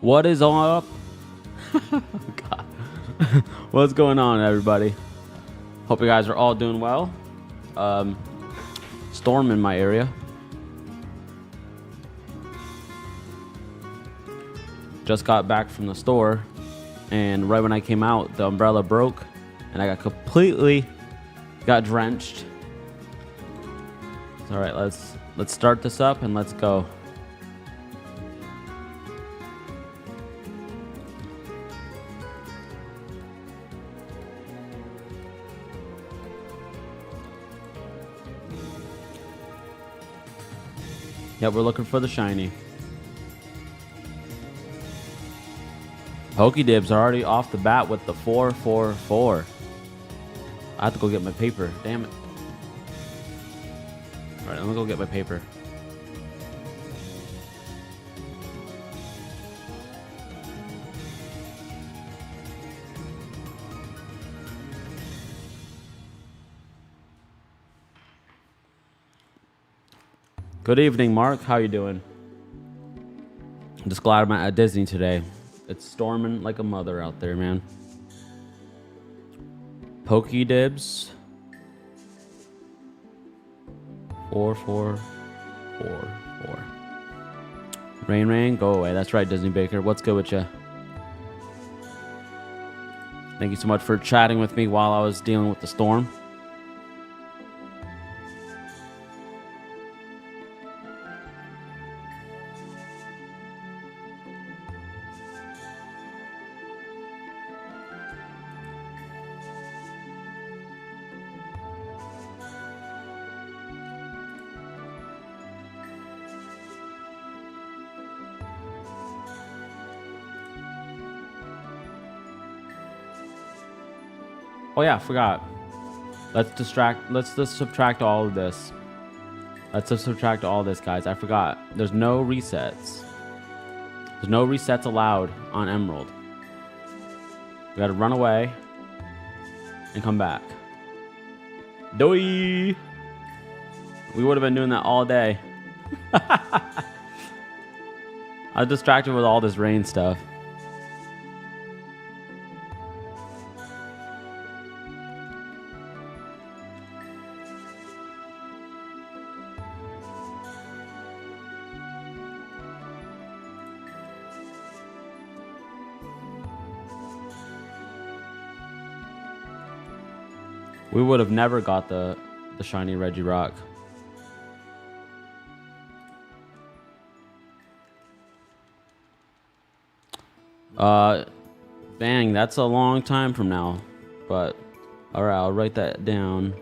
What is up? God. What's going on, everybody? Hope you guys are all doing well. Storm in my area. Just got back from the store, and right when I came out, the umbrella broke, and I got drenched. All right, let's start this up and let's go. Yep, we're looking for the shiny. Pokedibs are already off the bat with the 444. I have to go get my paper. Damn it. All right, let me go get my paper. Good evening, Mark. How you doing? I'm just glad I'm at Disney today. It's storming like a mother out there, man. Pokedibs. 4444. Rain, go away. That's right, Disney Baker. What's good with you? Thank you so much for chatting with me while I was dealing with the storm. Oh yeah, I forgot. Let's just subtract all of this. Let's just subtract all this, guys. I forgot. There's no resets. There's no resets allowed on Emerald. We gotta run away and come back. Doi! We would have been doing that all day. I was distracted with all this rain stuff. We would have never got the shiny Regirock. Bang, that's a long time from now. But, alright, I'll write that down.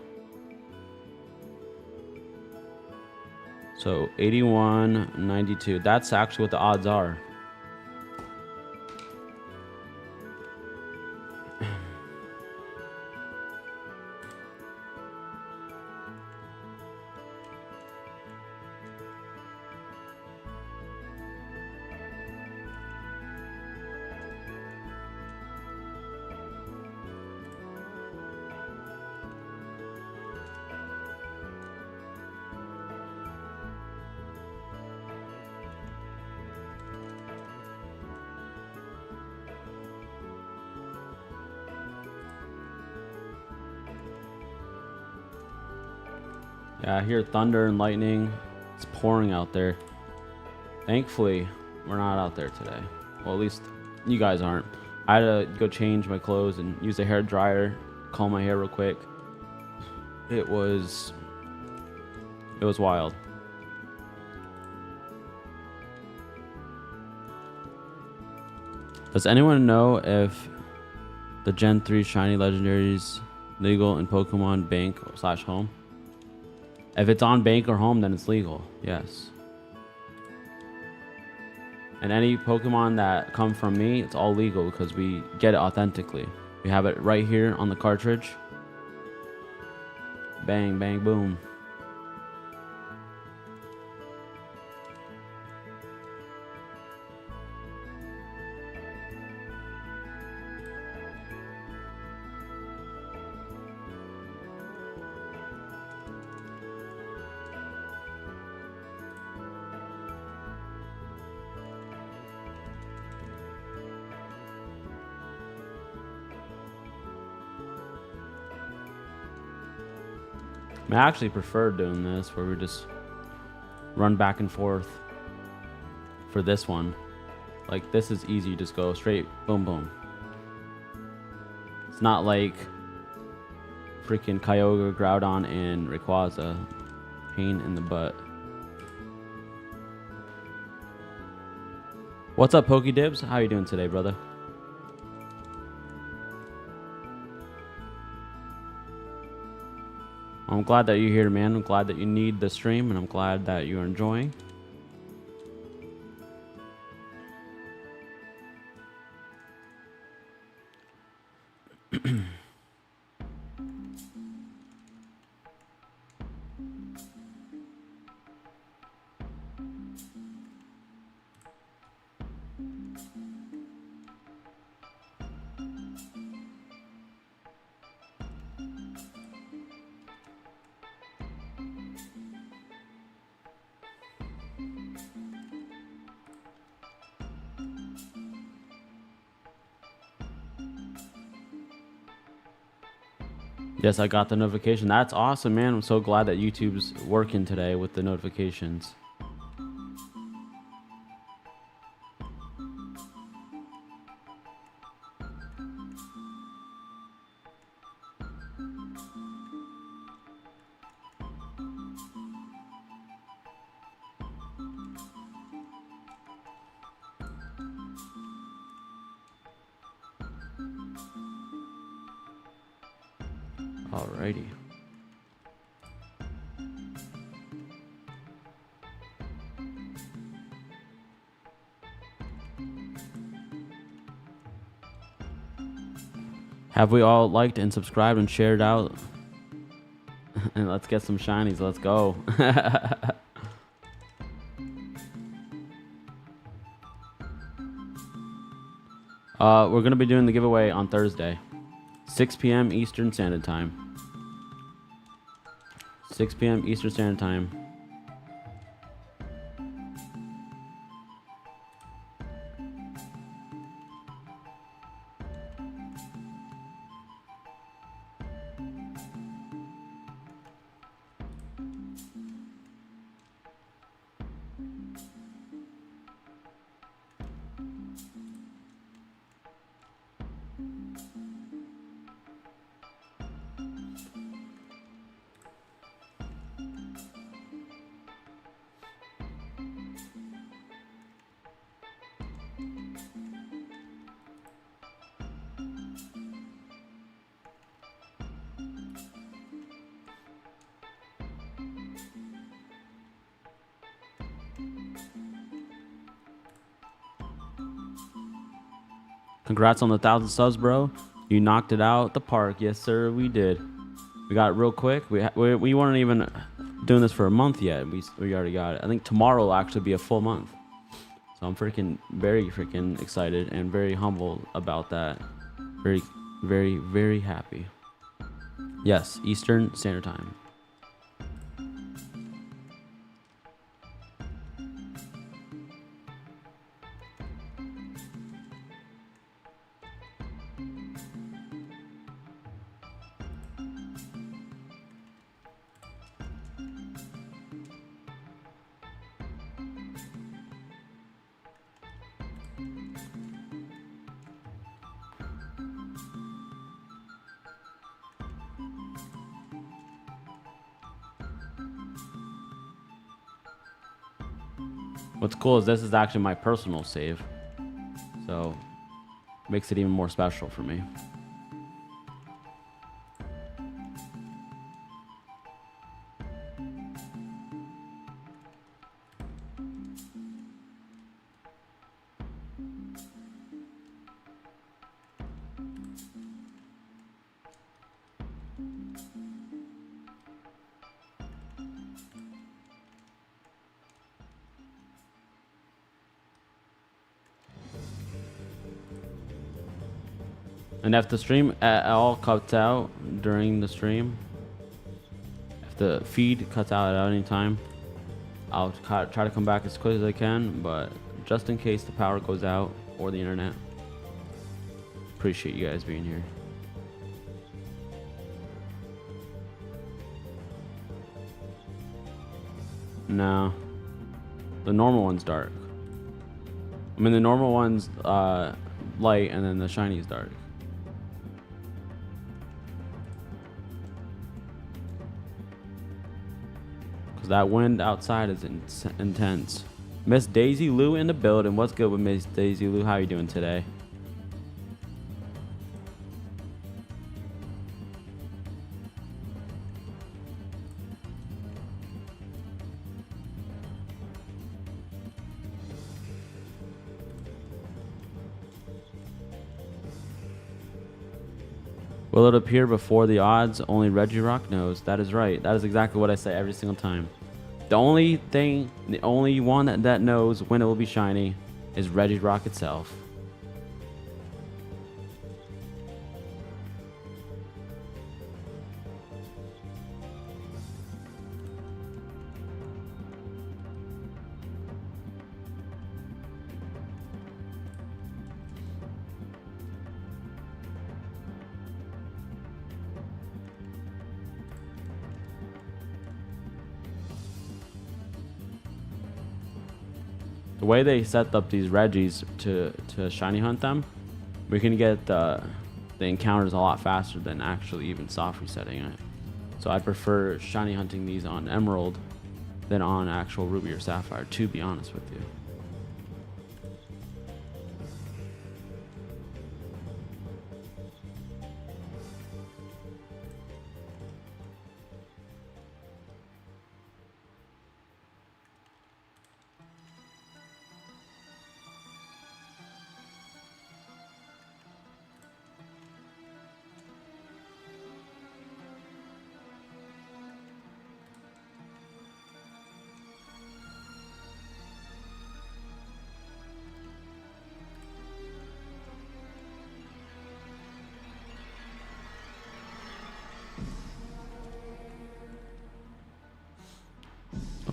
So, 81, 92. That's actually what the odds are. Yeah, I hear thunder and lightning. It's pouring out there. Thankfully, we're not out there today. Well, at least you guys aren't. I had to go change my clothes and use a hair dryer, comb my hair real quick. It was wild. Does anyone know if the Gen 3 shiny legendaries legal in Pokemon Bank / home? If it's on bank or home, then it's legal. Yes. And any Pokemon that come from me, it's all legal because we get it authentically. We have it right here on the cartridge. Bang, bang, boom. I mean, I actually prefer doing this where we just run back and forth for this one. Like, this is easy. You just go straight, boom, boom. It's not like freaking Kyogre, Groudon, and Rayquaza. Pain in the butt. What's up, Pokedibs? How you doing today, brother? I'm glad that you're here, man. I'm glad that you need the stream, and I'm glad that you're enjoying. Yes, I got the notification. That's awesome, man. I'm so glad that YouTube's working today with the notifications. Alrighty. Have we all liked and subscribed and shared out? And let's get some shinies. Let's go. We're going to be doing the giveaway on Thursday. 6 p.m. Eastern Standard Time. 6 p.m. Eastern Standard Time. Congrats on the 1,000 subs, bro. You knocked it out the park. Yes, sir, we did. We got it real quick. We weren't even doing this for a month yet. We already got it. I think tomorrow will actually be a full month. So I'm very freaking excited and very humble about that. Very, very, very happy. Yes, Eastern Standard Time. What's cool is this is actually my personal save, so makes it even more special for me. And if the stream at all cuts out during the stream, if the feed cuts out at any time, I'll try to come back as quick as I can, but just in case the power goes out or the internet, appreciate you guys being here. No. The normal one's dark. I mean, the normal one's light, and then the shiny's dark. Because that wind outside is intense. Miss Daisy Lou in the building. What's good with Miss Daisy Lou? How you doing today? Will it appear before the odds? Only Regirock knows. That is right. That is exactly what I say every single time. The only one that knows when it will be shiny is Regirock itself. The way they set up these Regis to shiny hunt them, we can get the encounters a lot faster than actually even soft resetting it. So I prefer shiny hunting these on Emerald than on actual Ruby or Sapphire, to be honest with you.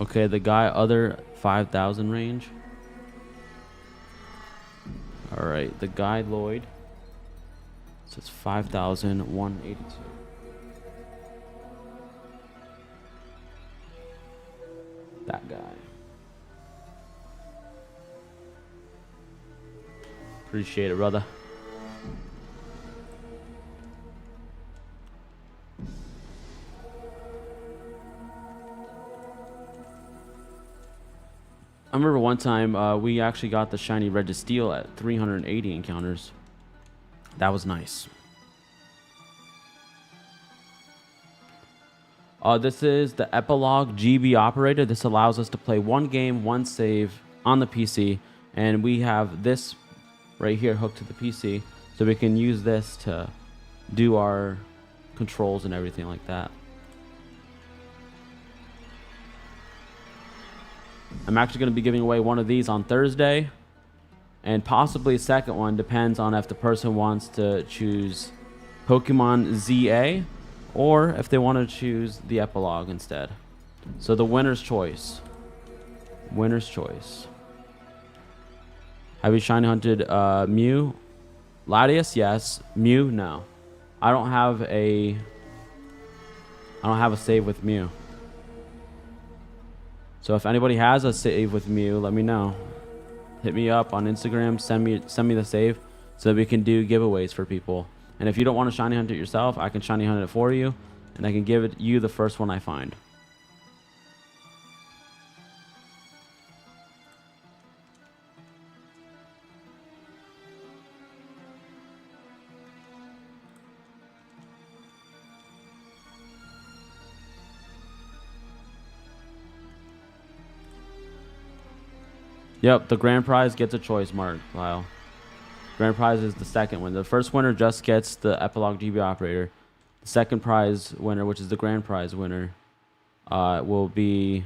Okay, the guy other 5,000 range. All right, the guy Lloyd says 5,182. That guy. Appreciate it, brother. I remember one time we actually got the shiny Registeel at 380 encounters. That was nice. This is the Epilogue GB operator. This allows us to play one game, one save on the PC, and we have this right here hooked to the PC, so we can use this to do our controls and everything like that. I'm actually going to be giving away one of these on Thursday, and possibly a second one. Depends on if the person wants to choose Pokemon ZA or if they want to choose the Epilogue instead. So the winner's choice. Winner's choice. Have you shiny hunted Mew? Latias, yes. Mew, no. I don't have a save with Mew. So if anybody has a save with Mew, let me know. Hit me up on Instagram, send me the save so that we can do giveaways for people. And if you don't want to shiny hunt it yourself, I can shiny hunt it for you, and I can give you the first one I find. Yep, the grand prize gets a choice mark, Lyle. Grand prize is the second one. The first winner just gets the Epilogue GB operator. The second prize winner, which is the grand prize winner, will be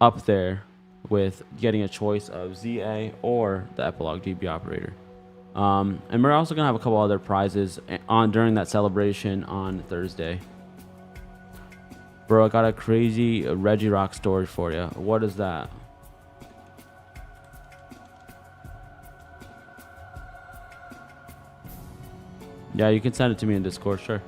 up there with getting a choice of ZA or the Epilogue GB operator. And we're also going to have a couple other prizes during that celebration on Thursday. Bro, I got a crazy Regirock story for you. What is that? Yeah, you can send it to me in Discord, sure.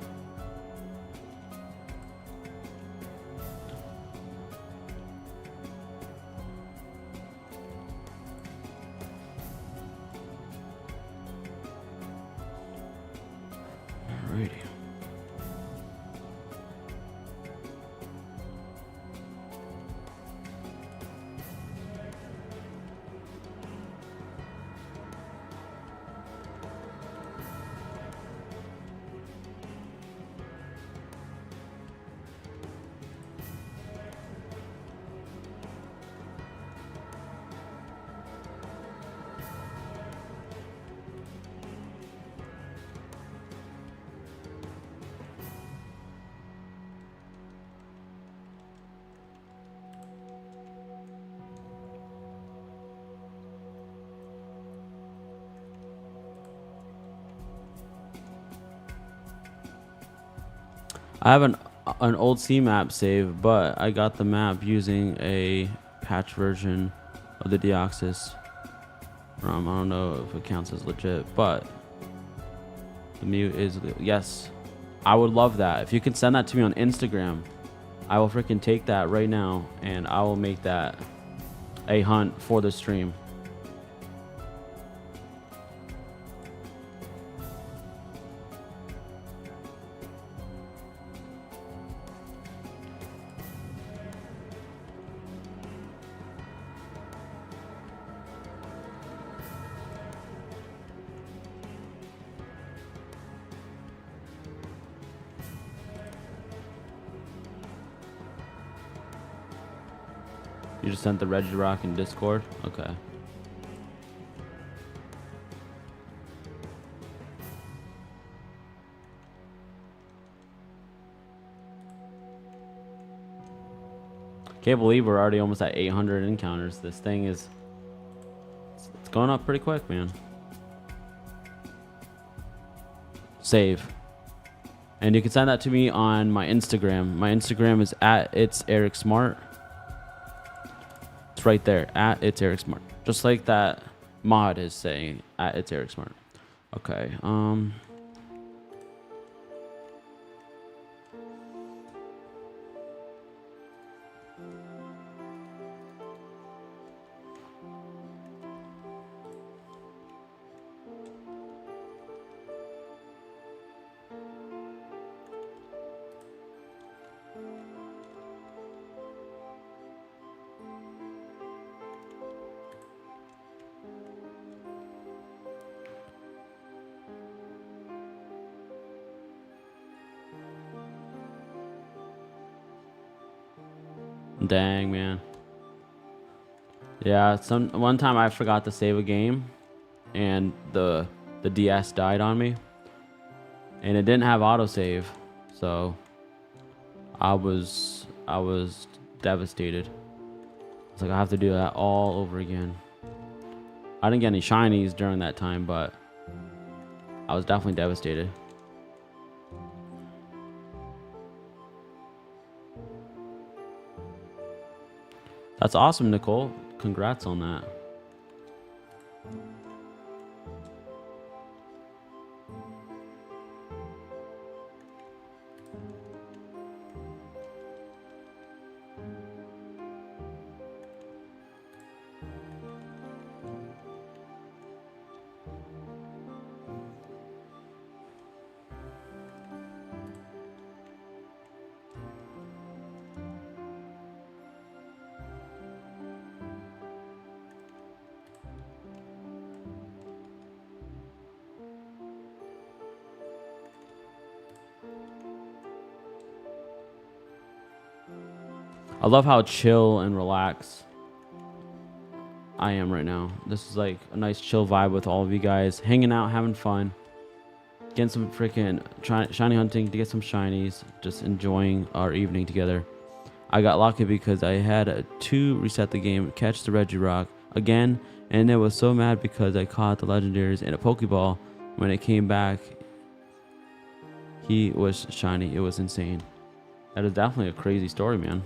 I have an old C map save, but I got the map using a patch version of the Deoxys. I don't know if it counts as legit, but the mute is, yes. I would love that. If you can send that to me on Instagram, I will freaking take that right now and I will make that a hunt for the stream. You just sent the Regirock in Discord? Okay. Can't believe we're already almost at 800 encounters. This thing is... It's going up pretty quick, man. Save. And you can send that to me on my Instagram. My Instagram is @itsericsmart. It's right there, @itsericsmart. Just like that mod is saying, @itsericsmart. Okay, dang, man. Yeah, one time I forgot to save a game and the DS died on me and it didn't have autosave, so I was devastated. It's like I have to do that all over again. I didn't get any shinies during that time, but I was definitely devastated. That's awesome, Nicole. Congrats on that. I love how chill and relaxed I am right now. This is like a nice chill vibe with all of you guys, hanging out, having fun, getting some freaking shiny hunting to get some shinies, just enjoying our evening together. I got lucky because I had to reset the game, catch the Regirock again, and it was so mad because I caught the legendaries in a Pokeball. When it came back, he was shiny. It was insane. That is definitely a crazy story, man.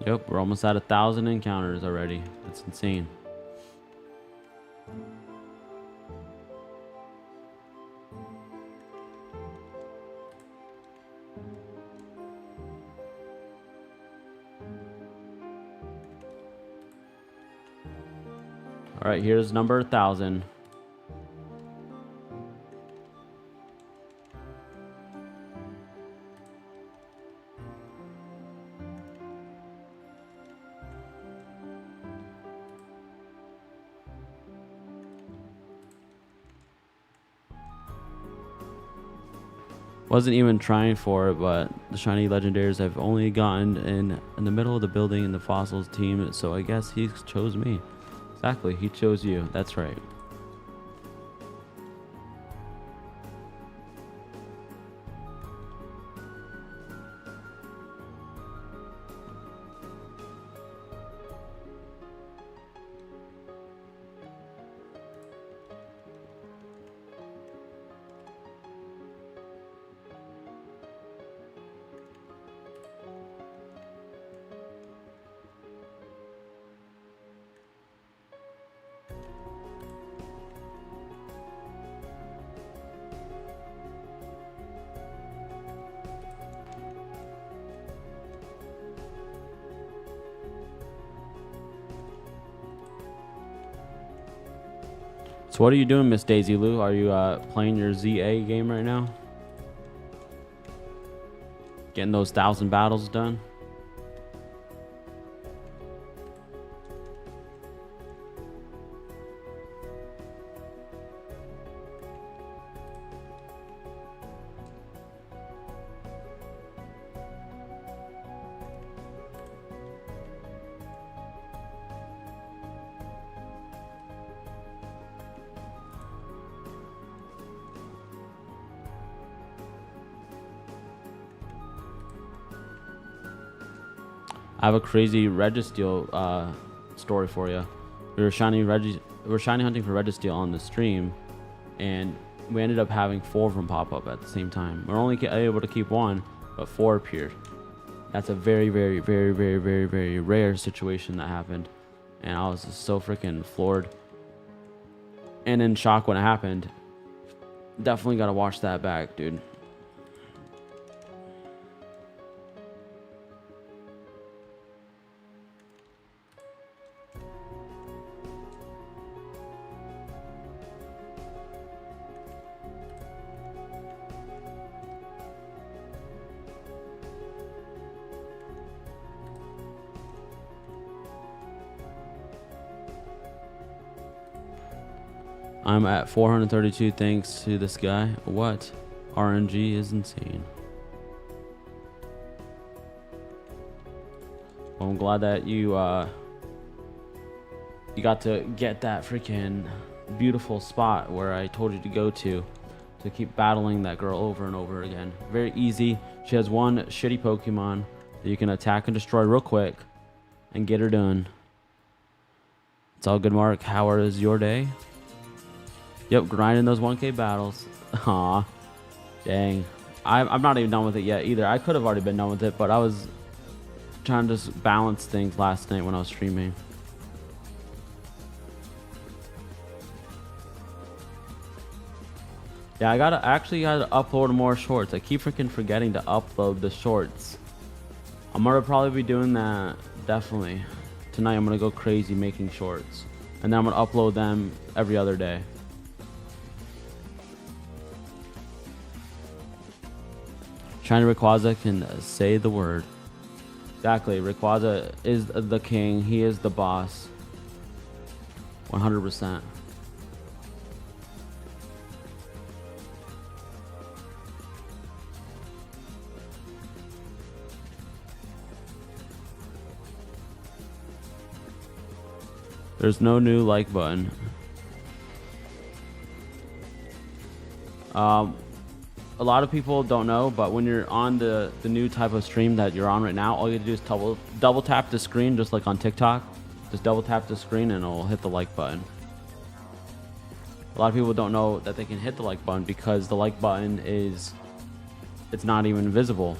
Yep, we're almost at 1,000 encounters already. That's insane. All right, here's number 1,000. Wasn't even trying for it, but the shiny legendaries I've only gotten in the middle of the building in the fossils team, so I guess he chose me. Exactly, he chose you. That's right. So what are you doing, Miss Daisy Lou? Are you playing your ZA game right now? Getting those 1,000 battles done? I have a crazy Registeel story for you. We were shiny hunting for Registeel on the stream, and we ended up having 4 of them pop up at the same time. We're only able to keep 1, but 4 appeared. That's a very, very, very, very, very, very rare situation that happened, and I was just so freaking floored and in shock when it happened. Definitely gotta watch that back, dude. I'm at 432 thanks to this guy. What? RNG is insane. Well, I'm glad that you got to get that freaking beautiful spot where I told you to go to keep battling that girl over and over again. Very easy. She has one shitty Pokemon that you can attack and destroy real quick and get her done. It's all good, Mark. How is your day? Yep, grinding those 1K battles. Aw, dang. I'm not even done with it yet either. I could have already been done with it, but I was trying to just balance things last night when I was streaming. Yeah, I actually gotta upload more shorts. I keep freaking forgetting to upload the shorts. I'm gonna probably be doing that, definitely. Tonight I'm gonna go crazy making shorts. And then I'm gonna upload them every other day. Shiny Rayquaza can say the word. Exactly. Rayquaza is the king. He is the boss. 100%. There's no new like button. A lot of people don't know, but when you're on the new type of stream that you're on right now, all you have to do is double tap the screen, just like on TikTok. Just double tap the screen and it'll hit the like button. A lot of people don't know that they can hit the like button because the like button it's not even visible.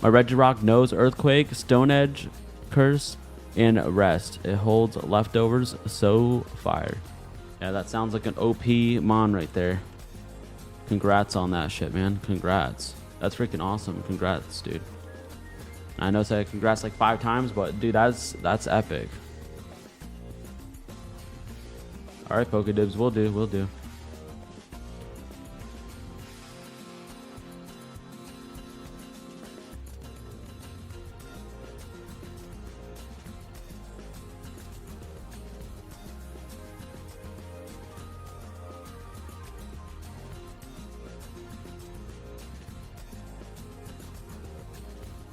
My Regirock knows Earthquake, Stone Edge, Curse, and Rest. It holds leftovers, so fire. Yeah, that sounds like an OP mon right there. Congrats on that shit, man. Congrats. That's freaking awesome. Congrats, dude. I know I said congrats like 5 times, but dude, that's epic. All right, Pokedibs, we'll do, we'll do.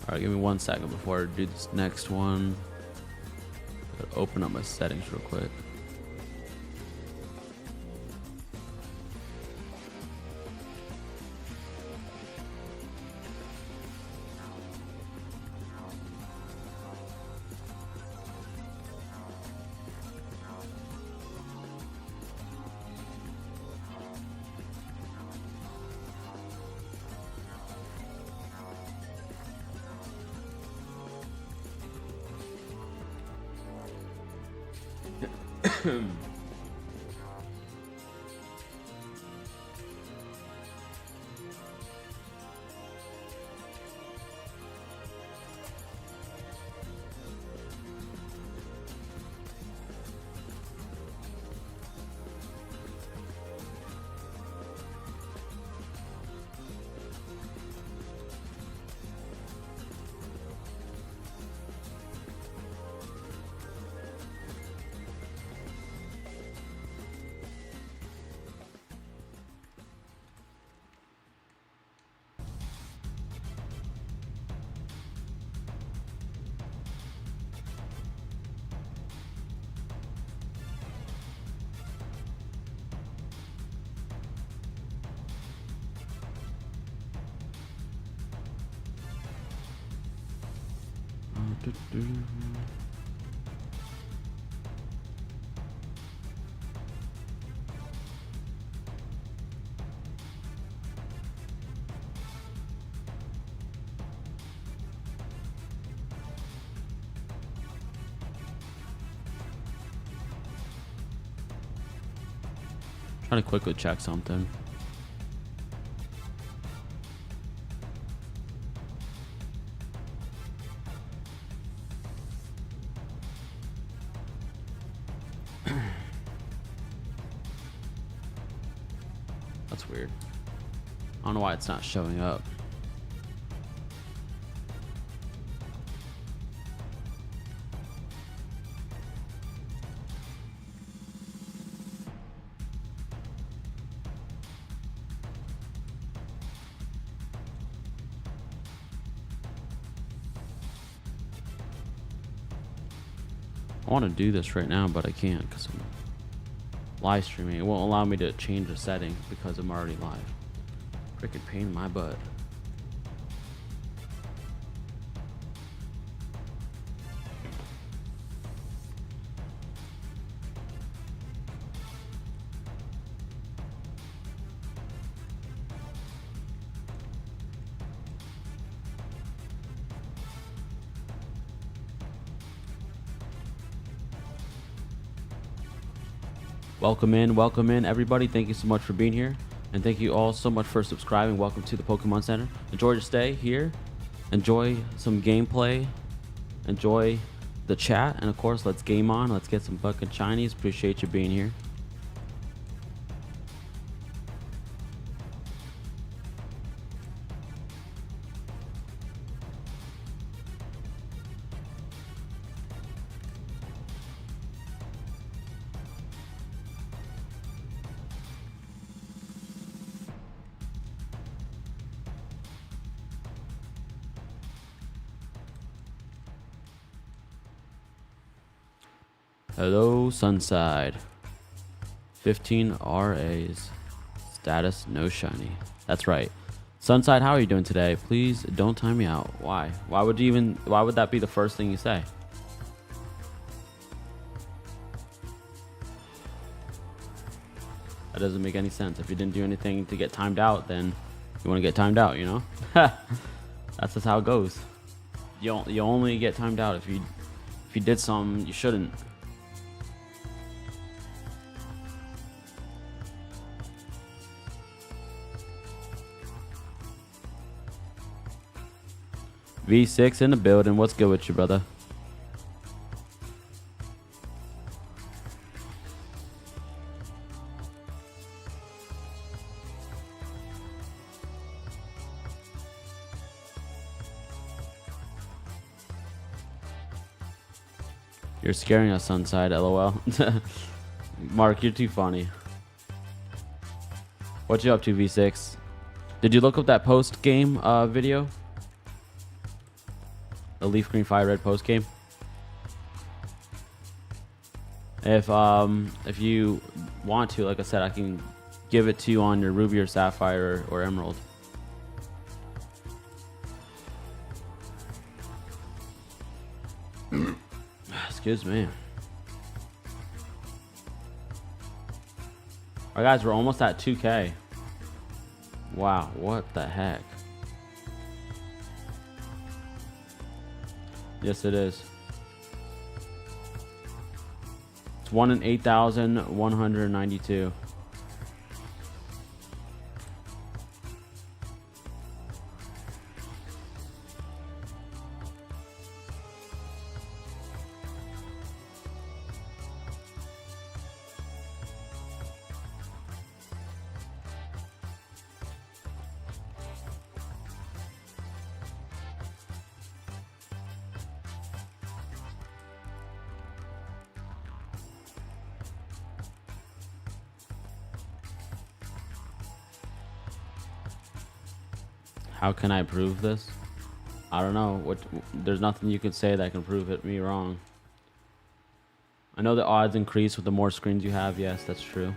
All right, give me 1 second before I do this next one. Gotta open up my settings real quick. Trying to quickly check something. That's weird. I don't know why it's not showing up. I want to do this right now, but I can't because I'm live streaming. It won't allow me to change the setting because I'm already live. Freaking pain in my butt. Welcome in, everybody. Thank you so much for being here, and thank you all so much for subscribing. Welcome to the Pokemon Center. Enjoy your stay here. Enjoy some gameplay. Enjoy the chat, and of course, let's game on. Let's get some fucking shinies. Appreciate you being here. Hello, Sunside. 15 RAs. Status no shiny. That's right. Sunside, how are you doing today? Please don't time me out. Why? Why would that be the first thing you say? That doesn't make any sense. If you didn't do anything to get timed out, then you want to get timed out, you know? That's just how it goes. You only get timed out if you did something you shouldn't. V6 in the building. What's good with you, brother? You're scaring us, Sunside. LOL. Mark, you're too funny. What you up to, V6? Did you look up that post game video? The Leaf Green Fire Red post game. If you want to, like I said, I can give it to you on your Ruby or Sapphire or Emerald. Excuse me. Alright guys, we're almost at 2K. Wow, what the heck? Yes, it is. It's 1 in 8,192. How can I prove this? I don't know. There's nothing you could say that can prove me wrong. I know the odds increase with the more screens you have. Yes, that's true.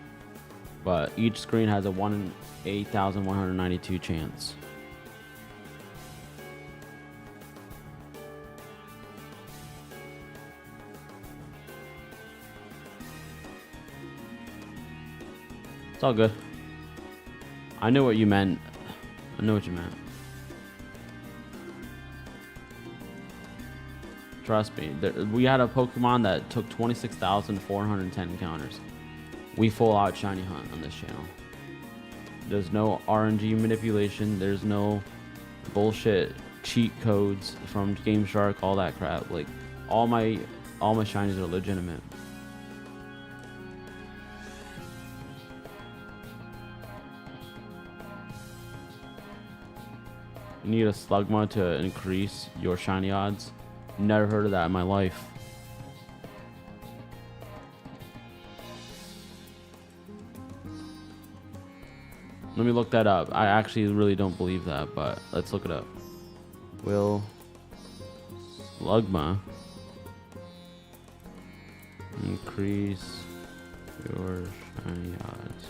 But each screen has a 1 in 8,192 chance. It's all good. I knew what you meant. I know what you meant. Trust me. We had a Pokemon that took 26,410 encounters. We full out shiny hunt on this channel. There's no RNG manipulation. There's no bullshit cheat codes from Game Shark, all that crap. Like all my shinies are legitimate. You need a Slugma to increase your shiny odds. Never heard of that in my life. Let me look that up. I actually really don't believe that, but let's look it up. Will Slugma increase your shiny odds?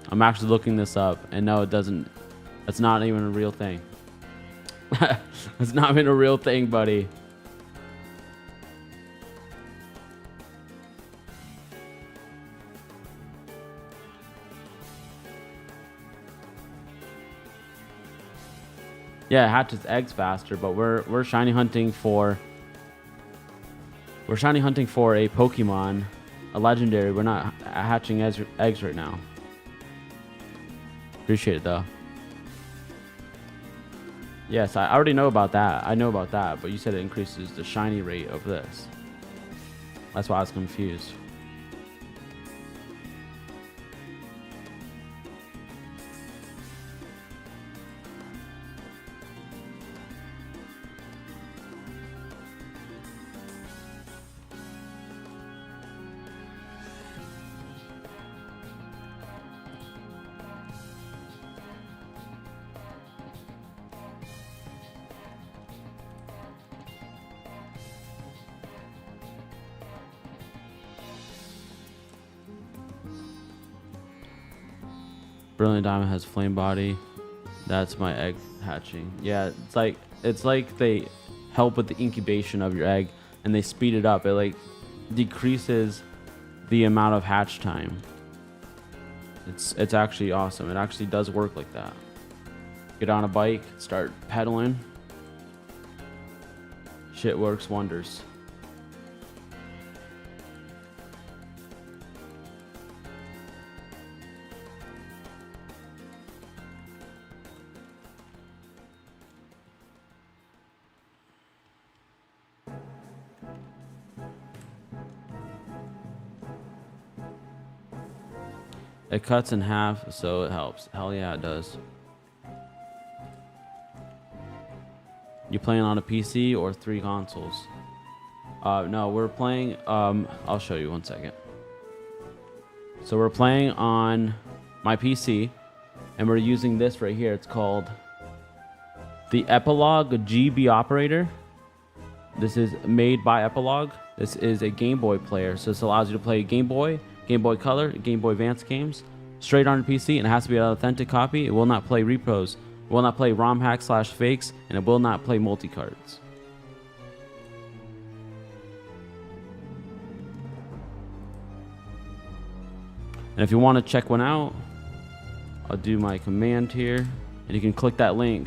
I'm actually looking this up, and no, it doesn't. That's not even a real thing. It's not even a real thing, buddy. Yeah, it hatches eggs faster, but we're shiny hunting for a Pokemon, a legendary. We're not hatching eggs right now. Appreciate it though. Yes, I already know about that. I know about that, but you said it increases the shiny rate of this. That's why I was confused. Brilliant Diamond has flame body. That's my egg hatching. Yeah, it's like they help with the incubation of your egg and they speed it up. It like decreases the amount of hatch time. It's actually awesome. It actually does work like that. Get on a bike, start pedaling. Shit works wonders. It cuts in half, so it helps. Hell yeah, it does. You playing on a PC or 3 consoles? No, we're playing. I'll show you 1 second. So we're playing on my PC, and we're using this right here. It's called the Epilogue GB operator. This is made by Epilogue. This is a Game Boy player, so this allows you to play Game Boy Color, Game Boy Advance games straight on your PC, and it has to be an authentic copy. It will not play repros. It will not play ROM hacks / fakes, and it will not play multi-cards. And if you want to check one out, I'll do my command here, and you can click that link.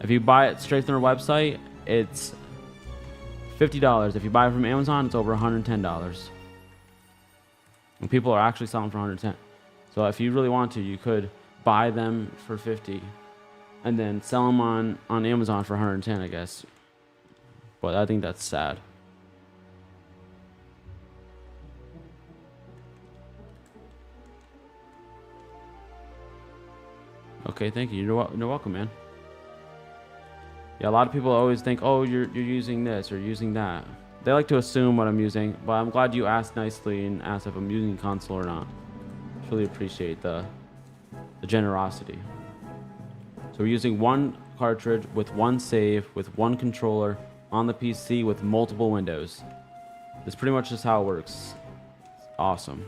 If you buy it straight from their website, it's $50. If you buy it from Amazon, it's over $110. And people are actually selling for $110. So if you really want to, you could buy them for $50 and then sell them on Amazon for $110, I guess. But I think that's sad. Okay, thank you. You're welcome, man. Yeah, a lot of people always think, oh, you're using this or using that. They like to assume what I'm using, but I'm glad you asked nicely and asked if I'm using console or not. I really appreciate the generosity. So we're using 1 cartridge with 1 save with 1 controller on the PC with multiple windows. That's pretty much just how it works. It's awesome.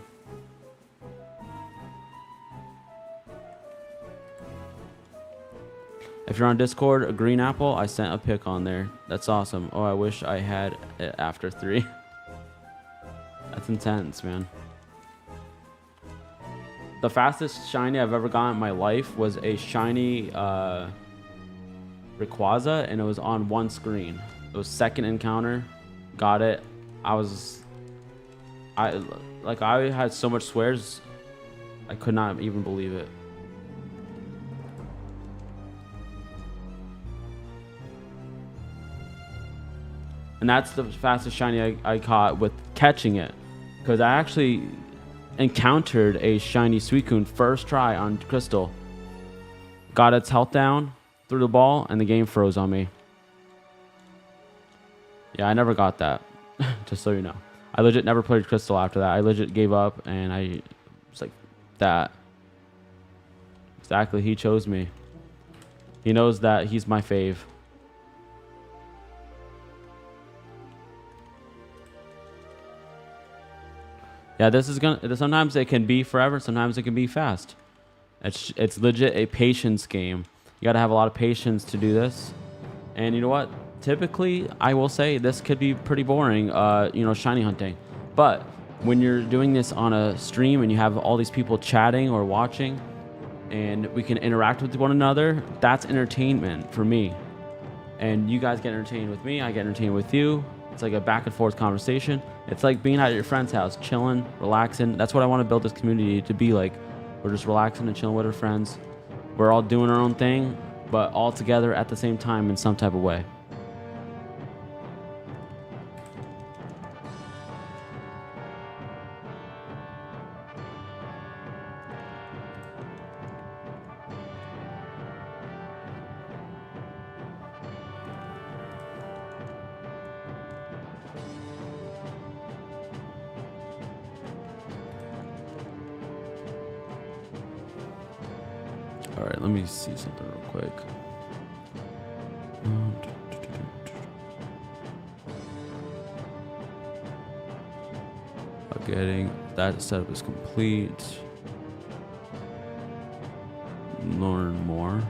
If you're on Discord, a green apple, I sent a pic on there. That's awesome. Oh, I wish I had it after 3. That's intense, man. The fastest shiny I've ever gotten in my life was a shiny Rayquaza, and it was on 1 screen. It was 2nd encounter. Got it. I had so much swears, I could not even believe it. And that's the fastest shiny I caught with catching it. Because I actually encountered a shiny Suicune first try on Crystal. Got its health down, threw the ball, and the game froze on me. Yeah, I never got that. Just so you know. I legit never played Crystal after that. I legit gave up, and I was like, that. Exactly, he chose me. He knows that he's my fave. Yeah, this is gonna. Sometimes it can be forever. Sometimes it can be fast. It's legit a patience game. You got to have a lot of patience to do this. And you know what? Typically, I will say this could be pretty boring. Shiny hunting. But when you're doing this on a stream and you have all these people chatting or watching, and we can interact with one another, that's entertainment for me. And you guys get entertained with me. I get entertained with you. It's like a back and forth conversation. It's like being at your friend's house, chilling, relaxing. That's what I want to build this community to be like. We're just relaxing and chilling with our friends. We're all doing our own thing, but all together at the same time in some type of way. All right, let me see something real quick. Getting that setup is complete. Learn more.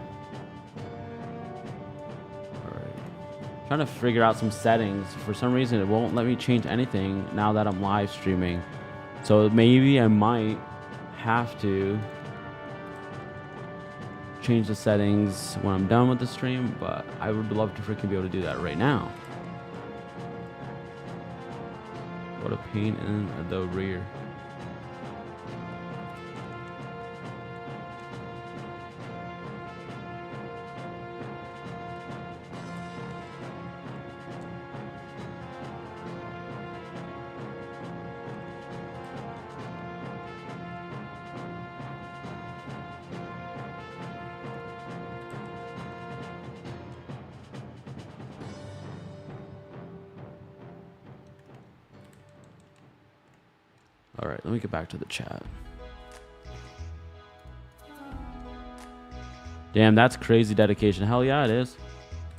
All right. Trying to figure out some settings. For some reason, it won't let me change anything now that I'm live streaming. So maybe I might have to change the settings when I'm done with the stream, but I would love to freaking be able to do that right now. What a pain in the rear. All right, let me get back to the chat. Damn, that's crazy dedication. Hell yeah, it is.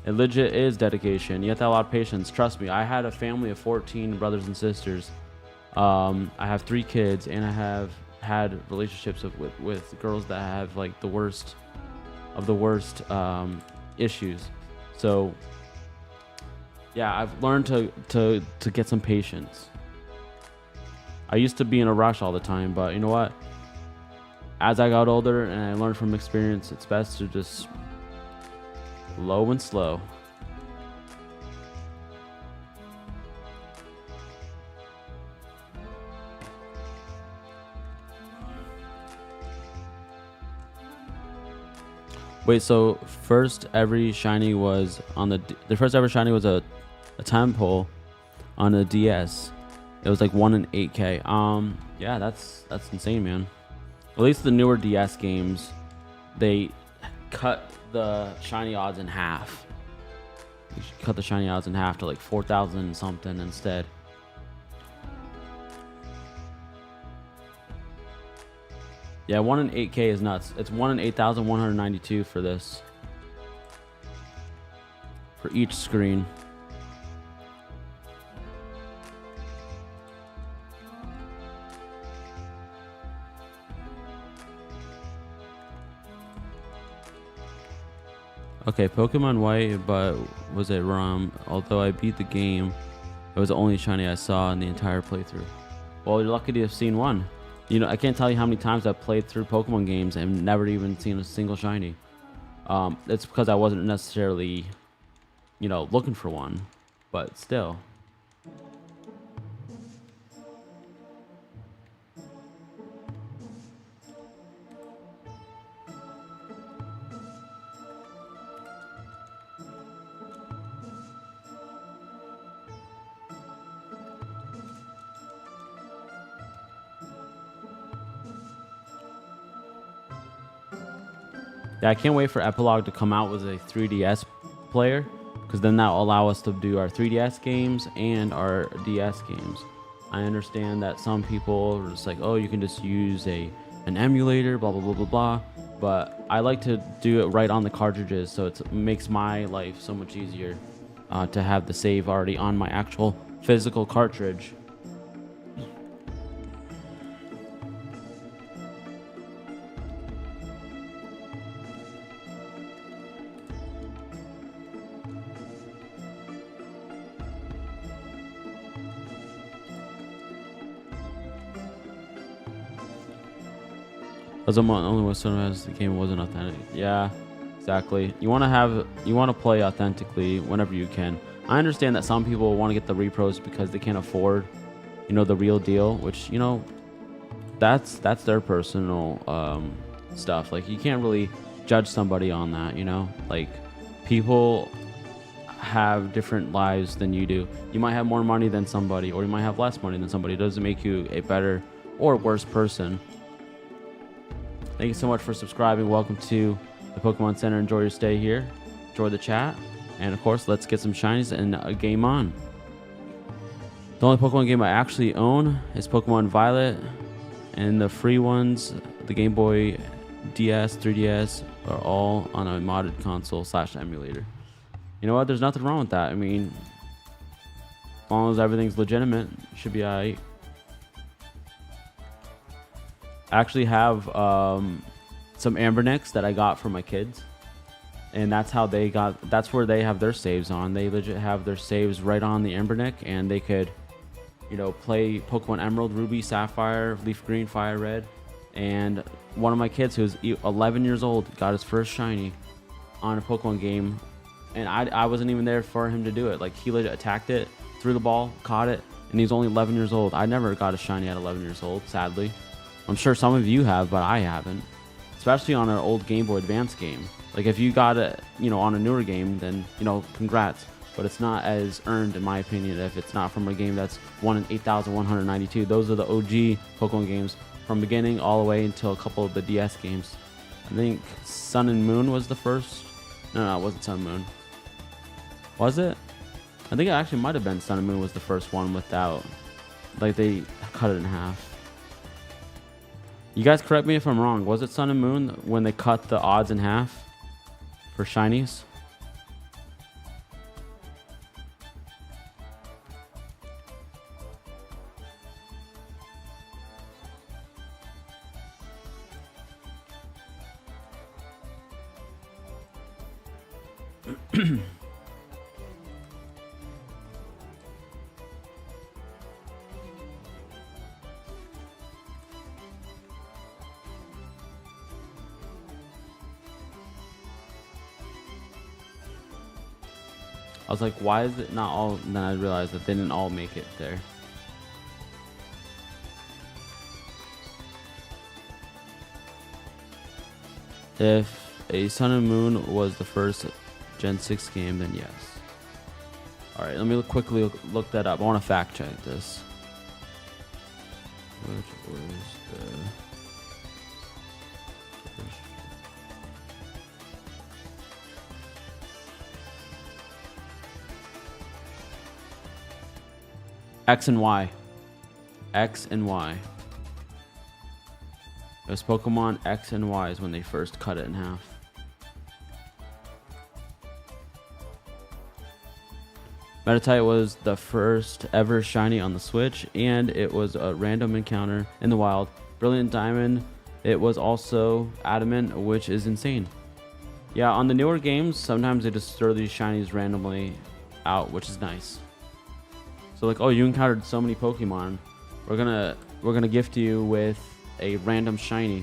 It legit is dedication. You have to have a lot of patience. Trust me, I had a family of 14 brothers and sisters. I have 3 kids, and I have had relationships with girls that have like the worst of the worst issues. So yeah, I've learned to get some patience. I used to be in a rush all the time, but you know what? As I got older and I learned from experience, it's best to just low and slow. Wait, so first ever shiny was on the first ever shiny was a temple on a DS. It was like 1 in 8K. Yeah, that's insane, man. At least the newer DS games, they cut the shiny odds in half. You should cut the shiny odds in half to like 4,000 something instead. Yeah, 1 in 8K is nuts. It's 1 in 8,192 for this. For each screen. Okay, Pokemon White, but was it ROM? Although I beat the game, it was the only shiny I saw in the entire playthrough. Well, you're lucky to have seen one. You know, I can't tell you how many times I've played through Pokemon games and never even seen a single shiny. It's because I wasn't necessarily, you know, looking for one, but still. Yeah, I can't wait for Epilogue to come out with a 3DS player, because then that will allow us to do our 3DS games and our DS games. I understand that some people are just like, oh, you can just use an emulator, blah, blah, blah, blah, blah. But I like to do it right on the cartridges, so it makes my life so much easier to have the save already on my actual physical cartridge. Because I'm only one sometimes the game wasn't authentic. Yeah, exactly. You want to play authentically whenever you can. I understand that some people want to get the repros because they can't afford, you know, the real deal, which, you know, that's their personal stuff. Like, you can't really judge somebody on that, you know? Like, people have different lives than you do. You might have more money than somebody, or you might have less money than somebody. It doesn't make you a better or worse person. Thank you so much for subscribing. Welcome to the Pokemon Center. Enjoy your stay here. Enjoy the chat. And of course, let's get some shinies and a game on. The only Pokemon game I actually own is Pokemon Violet. And the free ones, the Game Boy DS, 3DS, are all on a modded console / emulator. You know what? There's nothing wrong with that. I mean, as long as everything's legitimate, it should be alright. I actually have some Ambernicks that I got for my kids, and that's where they have their saves on. They legit have their saves right on the Ambernick, and they could, you know, play Pokemon Emerald, Ruby, Sapphire, Leaf Green, Fire Red. And one of my kids, who's 11 years old, got his first shiny on a Pokemon game, and I wasn't even there for him to do it. Like, he legit attacked it, threw the ball, caught it, and he's only 11 years old. I never got a shiny at 11 years old, sadly. I'm sure some of you have, but I haven't. Especially on an old Game Boy Advance game. Like, if you got it, you know, on a newer game, then, you know, congrats. But it's not as earned, in my opinion, if it's not from a game that's 1 in 8,192. Those are the OG Pokemon games from beginning all the way until a couple of the DS games. I think Sun and Moon was the first. No, it wasn't Sun and Moon. Was it? I think it actually might have been Sun and Moon was the first one without, like, they cut it in half. You guys correct me if I'm wrong. Was it Sun and Moon when they cut the odds in half for shinies? I was like, why is it not all? And then I realized that they didn't all make it there. If a Sun and Moon was the first Gen 6 game, then yes. Alright, let me quickly look that up. I want to fact check this. Which was the... X and Y. X and Y. It was Pokemon X and Y is when they first cut it in half. Meditite was the first ever shiny on the Switch, and it was a random encounter in the wild. Brilliant Diamond, it was also Adamant, which is insane. Yeah, on the newer games, sometimes they just throw these shinies randomly out, which is nice. So like, oh, you encountered so many Pokemon. We're gonna gift you with a random shiny.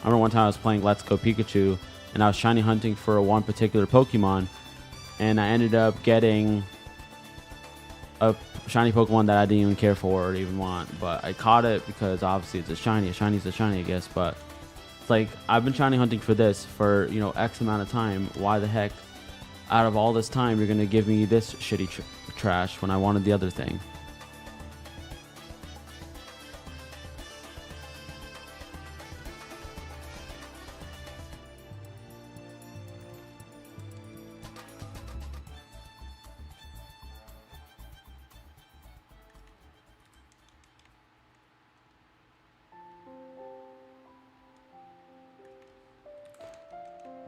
I remember one time I was playing Let's Go Pikachu, and I was shiny hunting for one particular Pokemon, and I ended up getting a shiny Pokemon that I didn't even care for or even want, but I caught it because obviously it's a shiny. A shiny's a shiny, I guess, but it's like, I've been shiny hunting for this for, you know, X amount of time. Why the heck, out of all this time, you're gonna give me this shitty trash when I wanted the other thing?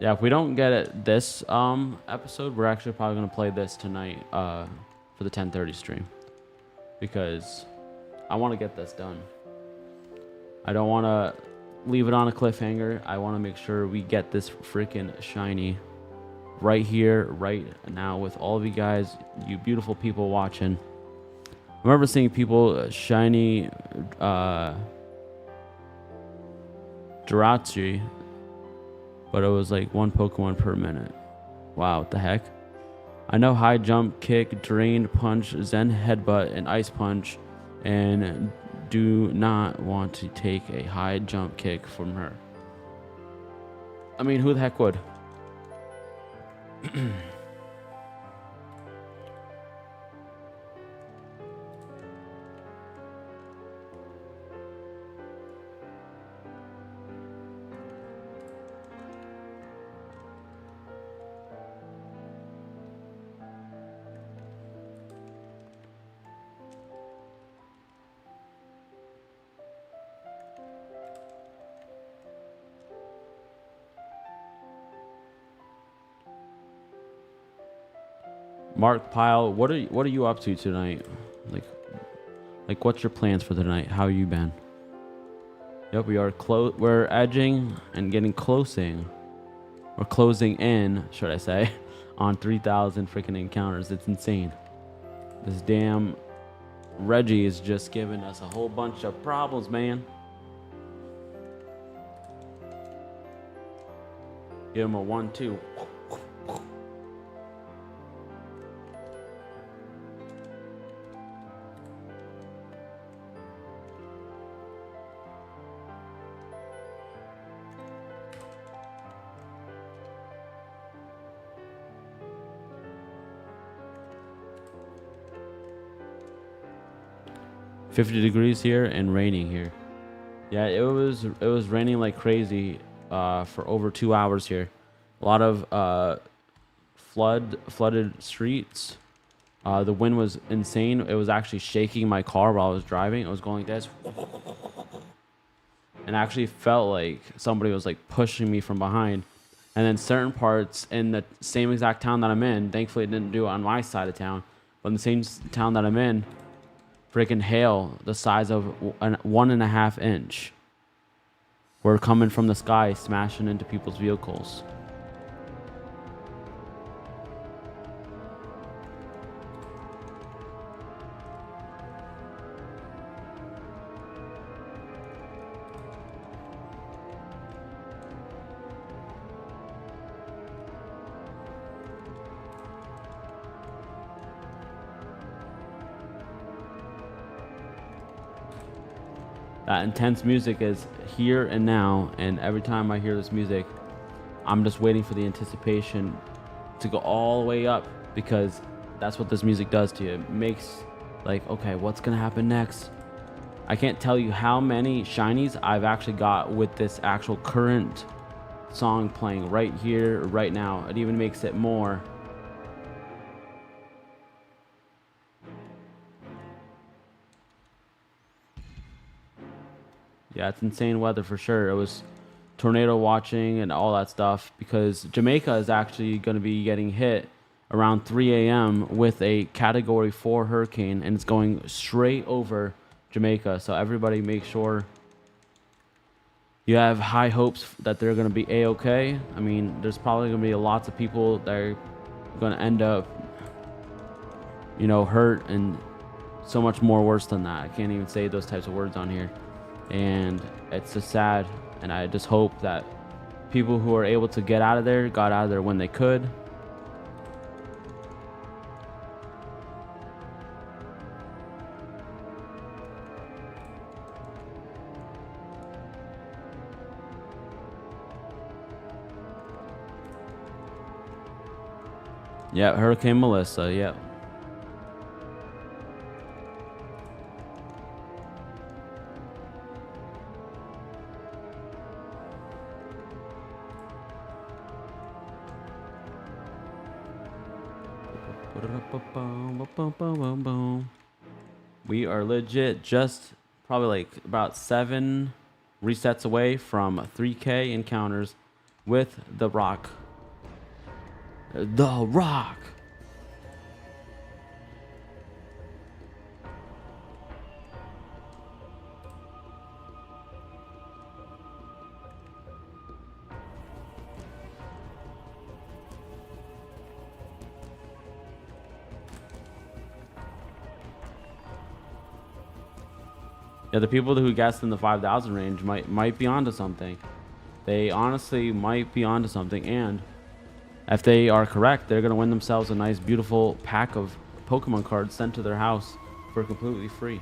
Yeah, if we don't get it this episode, we're actually probably gonna play this tonight for the 10:30 stream, because I want to get this done. I don't want to leave it on a cliffhanger. I want to make sure we get this freaking shiny right here, right now, with all of you guys, you beautiful people watching. I remember seeing people shiny Jirachi, but it was like one Pokemon per minute. Wow, what the heck? I know high jump, kick, drain, punch, zen headbutt, and ice punch, and do not want to take a high jump kick from her. I mean, who the heck would? Mark Pyle, what are you up to tonight? Like what's your plans for tonight? How you been? Yep, we're edging and getting closing. We're closing in, should I say, on 3,000 freaking encounters. It's insane. This damn Reggie is just giving us a whole bunch of problems, man. Give him a 1-2. $50 degrees here and raining here. Yeah, it was raining like crazy for over 2 hours here. A lot of flooded streets, The wind was insane. It was actually shaking my car while I was driving. It was going like this. And actually felt like somebody was like pushing me from behind. And then certain parts in the same exact town that I'm in, thankfully it didn't do it on my side of town, but in the same town that I'm in, freaking hail the size of 1.5 inch were coming from the sky, smashing into people's vehicles. That intense music is here and now, and every time I hear this music, I'm just waiting for the anticipation to go all the way up, because that's what this music does to you. It makes like, okay, what's gonna happen next? I can't tell you how many shinies I've actually got with this actual current song playing right here, right now. It even makes it more. Yeah, it's insane weather for sure. It was tornado watching and all that stuff, because Jamaica is actually going to be getting hit around 3 a.m. with a Category 4 hurricane, and it's going straight over Jamaica. So everybody make sure you have high hopes that they're going to be A-okay. I mean, there's probably going to be lots of people that are going to end up, you know, hurt, and so much more worse than that. I can't even say those types of words on here. And it's just sad, and I just hope that people who are able to get out of there got out of there when they could. Yeah, Hurricane Melissa, yeah. We are legit just probably like about 7 resets away from 3K encounters with the Rock. The Rock! Yeah, the people who guessed in the 5,000 range might be onto something. They honestly might be onto something, and if they are correct, they're going to win themselves a nice, beautiful pack of Pokemon cards sent to their house for completely free.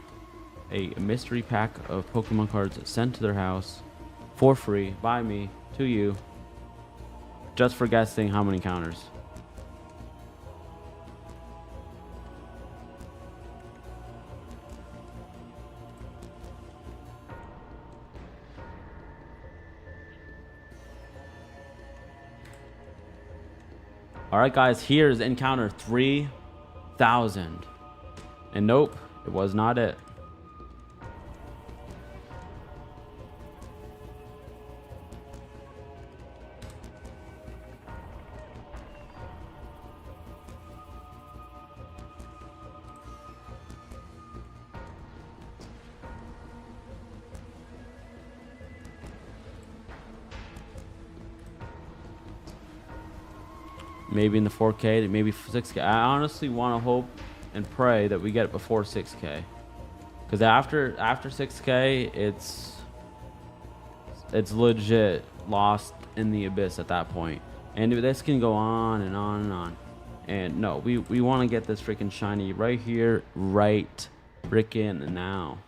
A mystery pack of Pokemon cards sent to their house for free by me to you, just for guessing how many counters. All right, guys, here's encounter 3,000. And nope, it was not it. Maybe in the 4K, maybe 6K. I honestly want to hope and pray that we get it before 6K. Because after 6K, it's legit lost in the abyss at that point. And this can go on and on and on. And no, we want to get this freaking shiny right here, right freaking now.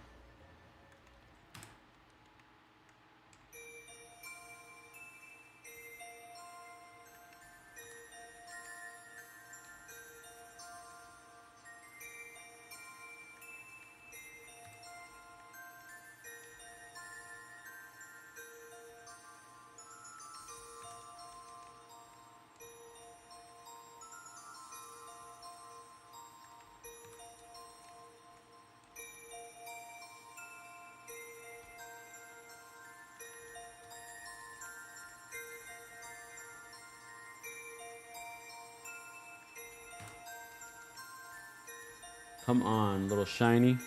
Come on, little shiny.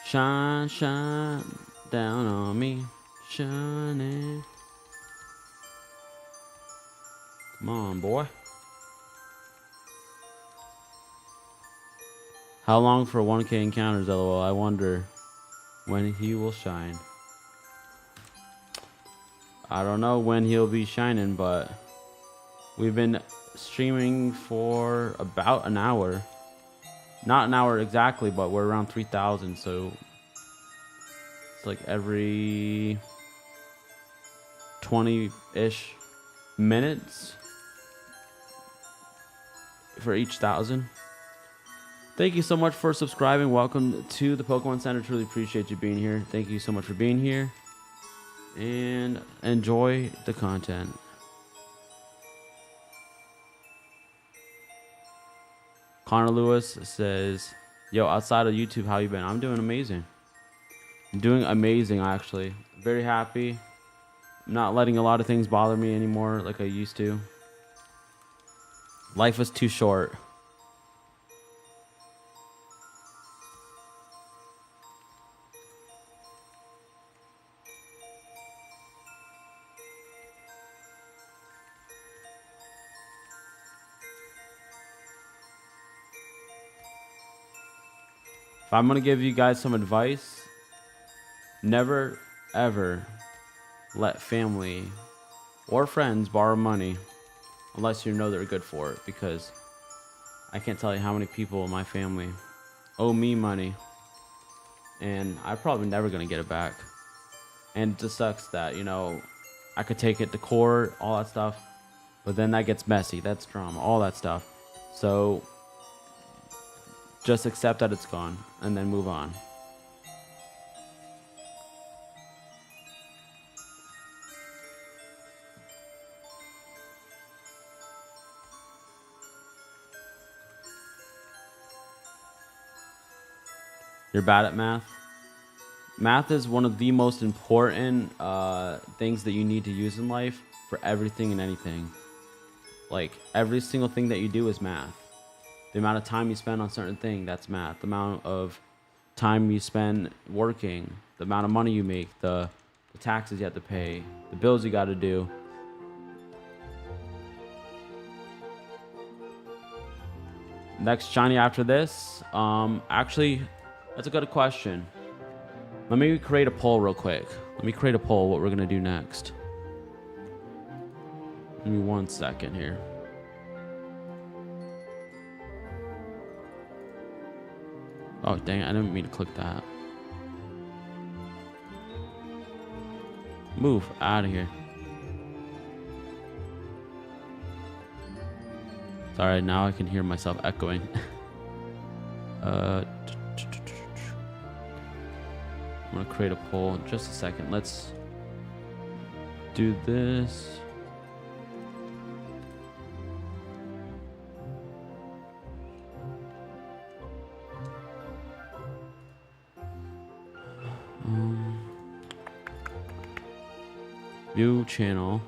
Shine, shine down on me. Shining. Come on, boy. How long for 1K encounters, LOL? I wonder when he will shine. I don't know when he'll be shining, but we've been streaming for about an hour. Not an hour exactly, but we're around 3,000, so it's like every 20-ish minutes for each 1,000. Thank you so much for subscribing. Welcome to the Pokemon Center. Truly appreciate you being here. Thank you so much for being here. And enjoy the content. Connor Lewis says, yo, outside of YouTube, how you been? I'm doing amazing. I'm doing amazing, actually. Very happy. I'm not letting a lot of things bother me anymore like I used to. Life is too short. If I'm going to give you guys some advice, never, ever let family or friends borrow money unless you know they're good for it, because I can't tell you how many people in my family owe me money and I'm probably never going to get it back. And it just sucks that, you know, I could take it to court, all that stuff, but then that gets messy. That's drama, all that stuff. So just accept that it's gone and then move on. You're bad at math? Math is one of the most important things that you need to use in life for everything and anything. Like, every single thing that you do is math. The amount of time you spend on certain thing, that's math. The amount of time you spend working, the amount of money you make, the taxes you have to pay, the bills you got to do. Next shiny after this, actually, that's a good question. Let me create a poll real quick. Let me create a poll what we're going to do next. Give me 1 second here. Oh, dang, I didn't mean to click that. Move out of here. Sorry, now I can hear myself echoing. I'm gonna create a poll in just a second. Let's do this. View channel.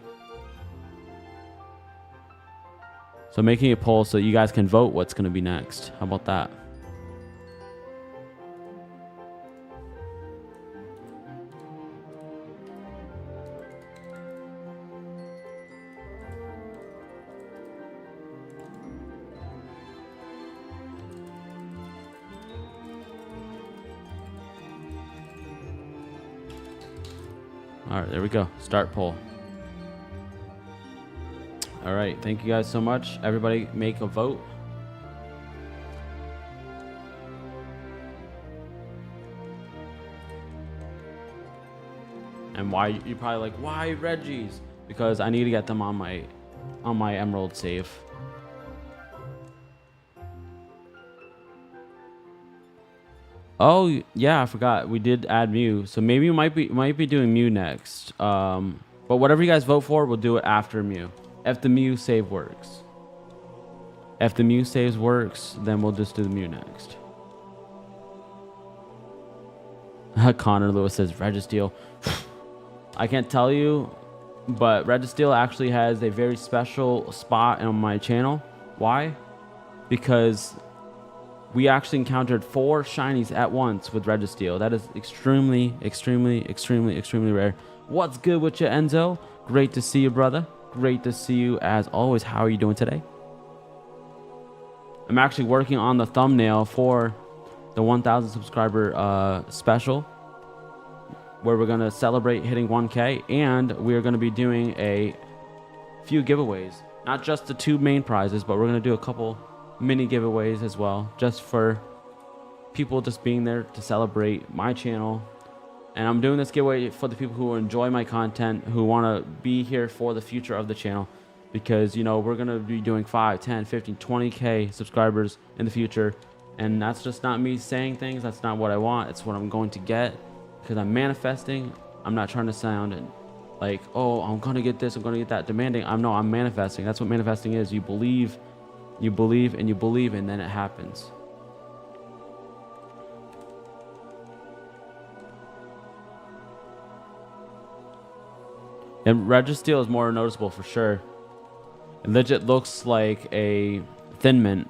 So making a poll so you guys can vote what's going to be next. How about that? All right, there we go. Start poll. All right, thank you guys so much. Everybody make a vote. And why, you're probably like, why Reggies? Because I need to get them on my Emerald save. Oh yeah, I forgot. We did add Mew, so maybe we might be doing Mew next. But whatever you guys vote for, we'll do it after Mew. If the Mew save works. If the Mew saves works, then we'll just do the Mew next. Connor Lewis says Registeel. I can't tell you, but Registeel actually has a very special spot on my channel. Why? Because We actually encountered 4 shinies at once with Registeel. That is extremely, extremely, extremely, extremely rare. What's good with you, Enzo? Great to see you, brother. Great to see you as always. How are you doing today? I'm actually working on the thumbnail for the 1,000 subscriber special, where we're going to celebrate hitting 1K, and we're going to be doing a few giveaways. Not just the 2 main prizes, but we're going to do a couple mini giveaways as well, just for people just being there to celebrate my channel. And I'm doing this giveaway for the people who enjoy my content, who want to be here for the future of the channel, because, you know, we're going to be doing 5, 10, 15, 20K subscribers in the future. And that's just not me saying things. That's not what I want. It's what I'm going to get, because I'm manifesting. I'm not trying to sound like, oh, I'm going to get this, I'm going to get that, demanding. I'm manifesting. That's what manifesting is. You believe, and you believe, and then it happens. And Registeel is more noticeable for sure. It legit looks like a Thin Mint.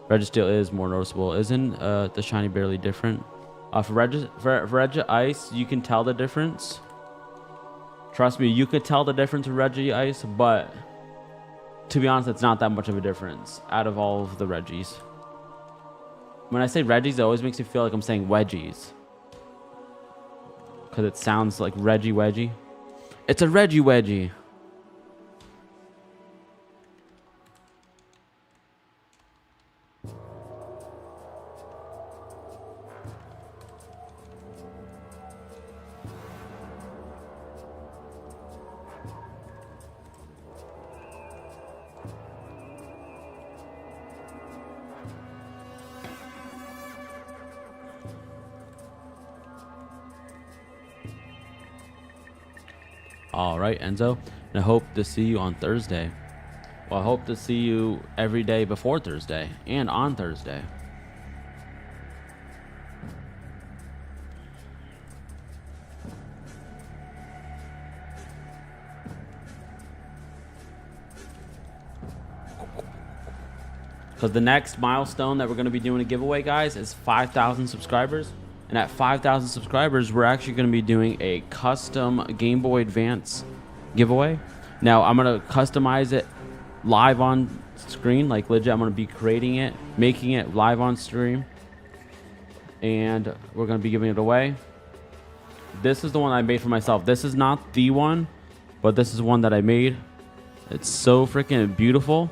Registeel is more noticeable. Isn't the shiny barely different? For Regi Ice, you can tell the difference. Trust me, you could tell the difference with Regi Ice, but to be honest, it's not that much of a difference out of all of the Regis. When I say Regis, it always makes me feel like I'm saying wedgies, because it sounds like Reggie Wedgie. It's a Reggie Wedgie. All right, Enzo, and I hope to see you on Thursday. Well, I hope to see you every day before Thursday and on Thursday. Because the next milestone that we're going to be doing a giveaway, guys, is 5,000 subscribers. And at 5,000 subscribers, we're actually going to be doing a custom Game Boy Advance giveaway. Now, I'm going to customize it live on screen. Like, legit, I'm going to be creating it, making it live on stream. And we're going to be giving it away. This is the one I made for myself. This is not the one, but this is one that I made. It's so freaking beautiful.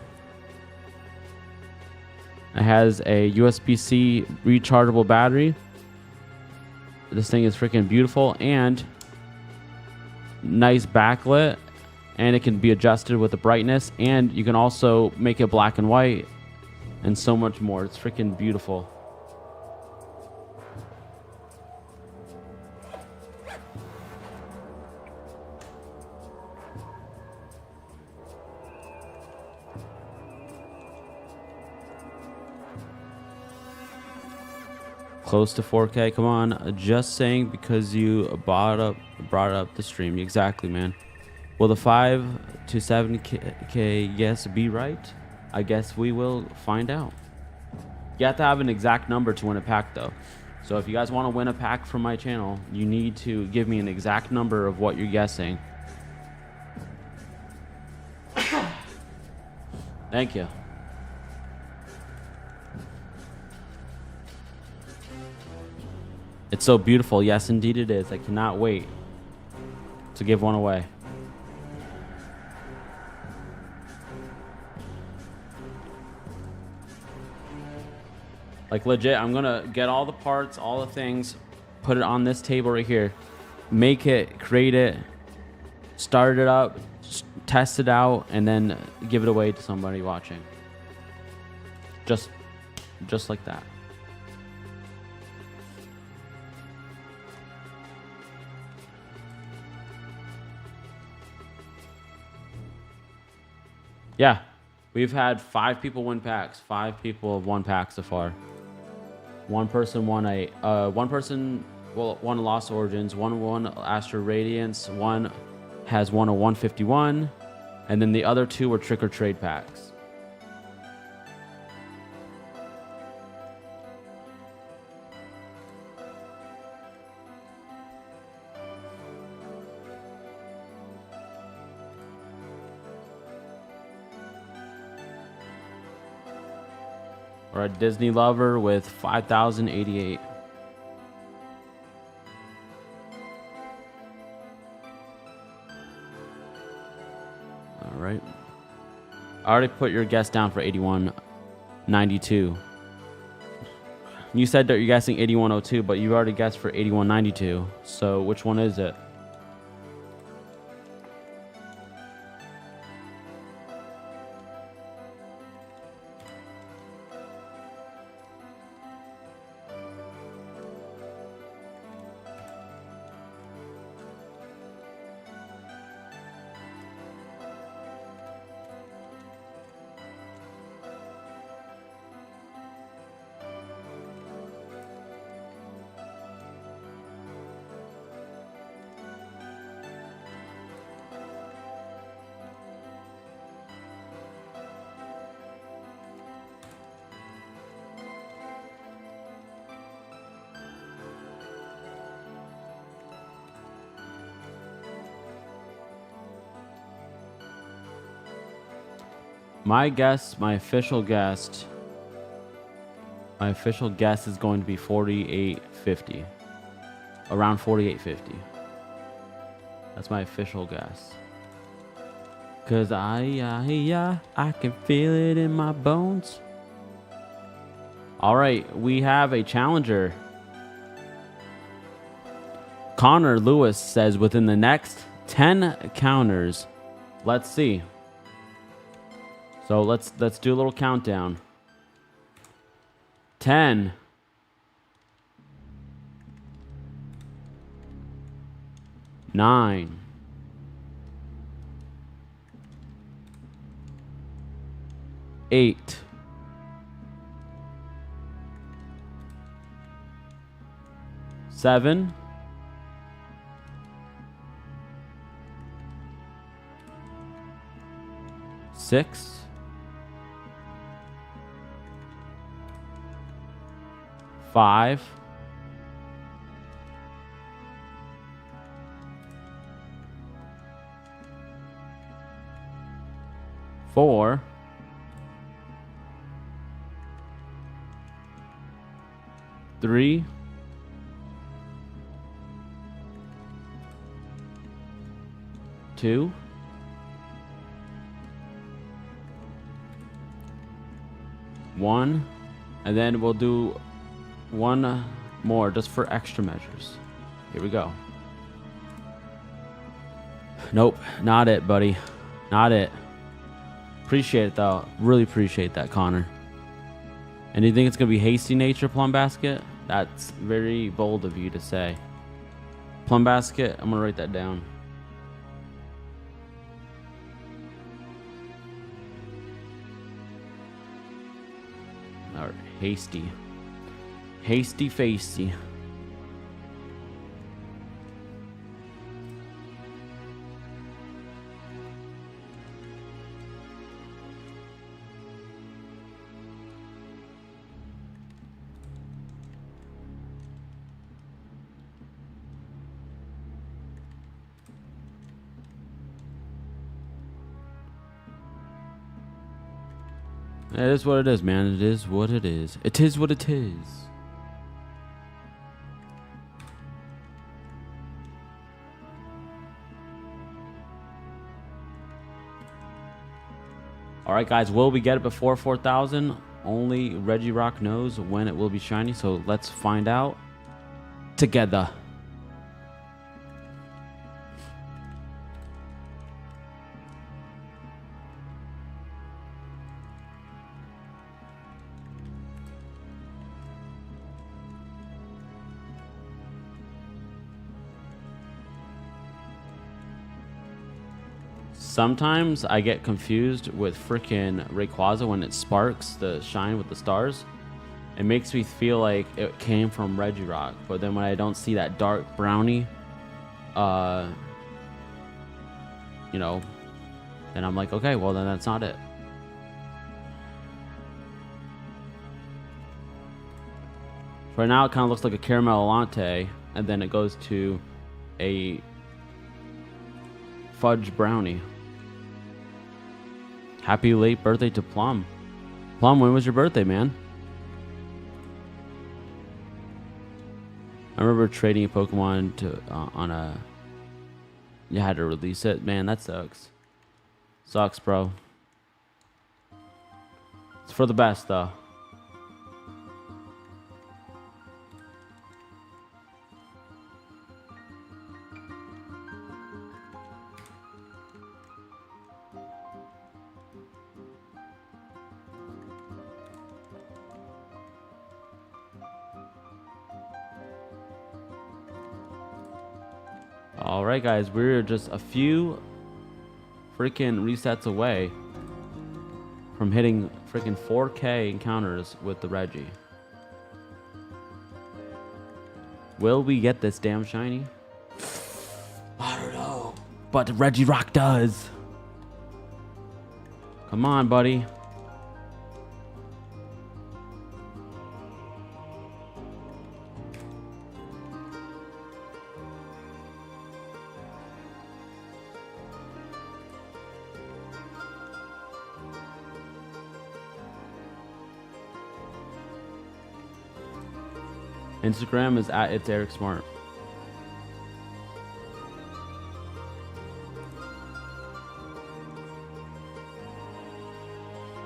It has a USB-C rechargeable battery. This thing is freaking beautiful and nice backlit, and it can be adjusted with the brightness, and you can also make it black and white and so much more. It's freaking beautiful. Close to 4K. Come on, just saying because you brought up the stream. Exactly, man. Will the 5 to 7K guess be right? I guess we will find out. You have to have an exact number to win a pack, though. So if you guys want to win a pack from my channel, you need to give me an exact number of what you're guessing. Thank you. It's so beautiful. Yes, indeed it is. I cannot wait to give one away. Like, legit, I'm going to get all the parts, all the things, put it on this table right here, make it, create it, start it up, test it out, and then give it away to somebody watching. Just like that. Yeah, we've had 5 people win packs. 5 people have won packs so far. One person won won Lost Origins, one won Astral Radiance, one has one of 151, and then the other 2 were trick or trade packs. Or a Disney lover with 5,088. All right. I already put your guess down for 8192. You said that you're guessing 8102, but you already guessed for 8192. So which one is it? My guess, my official guess is going to be 4850. Around 4850. That's my official guess. Cause I can feel it in my bones. All right, we have a challenger. Connor Lewis says within the next 10 counters. Let's see. So let's do a little countdown. 10. 9. 8. 7. 6. 5. 4. 3. 2. 1. And then we'll do one more just for extra measures. Here we go. Nope, not it, buddy. Not it. Appreciate it, though. Really appreciate that, Connor. And you think it's going to be Hasty Nature Plum Basket? That's very bold of you to say. Plum Basket, I'm going to write that down. All right, Hasty. Hasty Facey. It is what it is, man. It is what it is. It is what it is. All right, guys. Will we get it before 4,000? Only Regirock knows when it will be shiny. So let's find out together. Sometimes I get confused with freaking Rayquaza when it sparks the shine with the stars. It makes me feel like it came from Regirock, but then when I don't see that dark brownie you know, then I'm like, okay, well then that's not it. Right now it kind of looks like a caramel latte, and then it goes to a fudge brownie. Happy late birthday to Plum. Plum, when was your birthday, man? I remember trading a Pokemon to on a. You had to release it, man. That sucks. Sucks, bro. It's for the best, though. All right, guys, we're just a few freaking resets away from hitting freaking 4K encounters with the Reggie. Will we get this damn shiny? I don't know, but Regirock does. Come on, buddy. Instagram is at It's Eric Smart.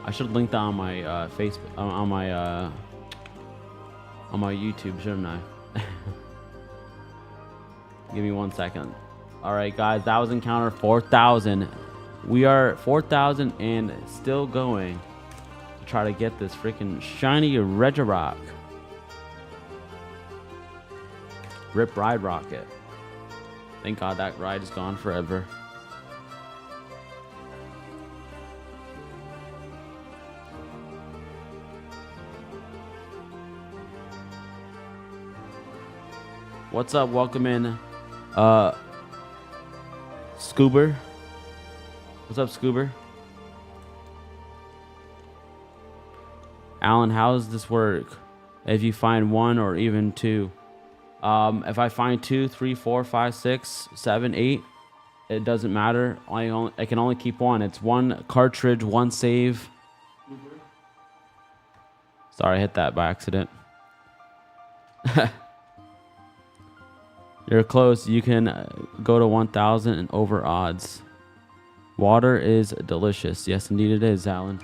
I should link that on my Facebook, on my YouTube, shouldn't I? Give me 1 second. All right, guys, that was encounter 4,000. We are 4,000 and still going to try to get this freaking shiny Regirock. Rip Ride Rocket. Thank God that ride is gone forever. What's up? Welcome in, Scoober. What's up, Scoober? Alan, how does this work? If you find one or even two. If I find 2, 3, 4, 5, 6, 7, 8, it doesn't matter. I can only keep one. It's one cartridge, one save. Sorry, I hit that by accident. You're close. You can go to 1,000 and over odds. Water is delicious. Yes, indeed it is, Alan.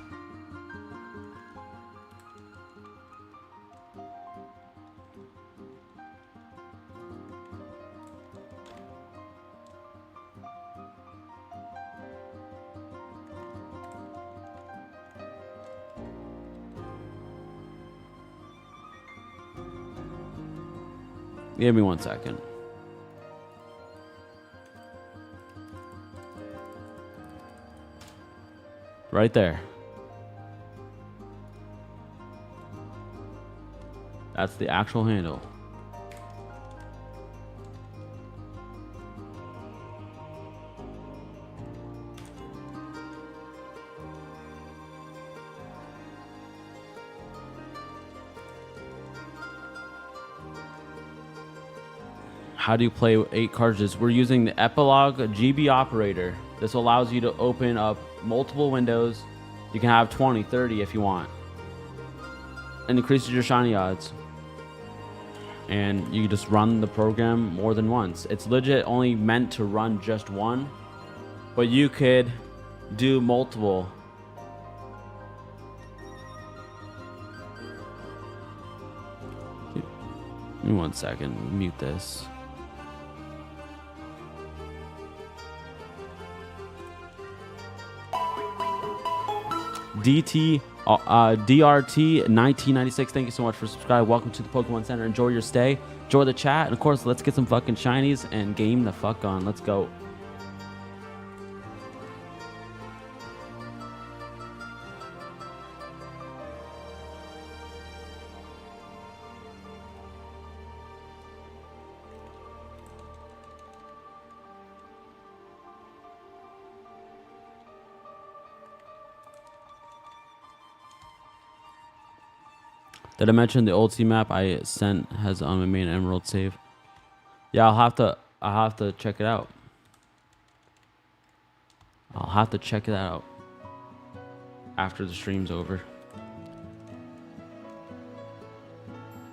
Give me 1 second. Right there. That's the actual handle. How do you play with 8 cartridges? We're using the Epilogue GB operator. This allows you to open up multiple windows. You can have 20, 30 if you want. And increases your shiny odds. And you just run the program more than once. It's legit only meant to run just one, but you could do multiple. Give me 1 second, mute this. DRT 1996, thank you so much for subscribing. Welcome to the Pokemon Center. Enjoy your stay, enjoy the chat, and of course, let's get some fucking shinies and game the fuck on. Let's go. Did I mention the old sea map I sent has on my main Emerald save? Yeah, I'll have to check it out. I'll have to check it out after the stream's over.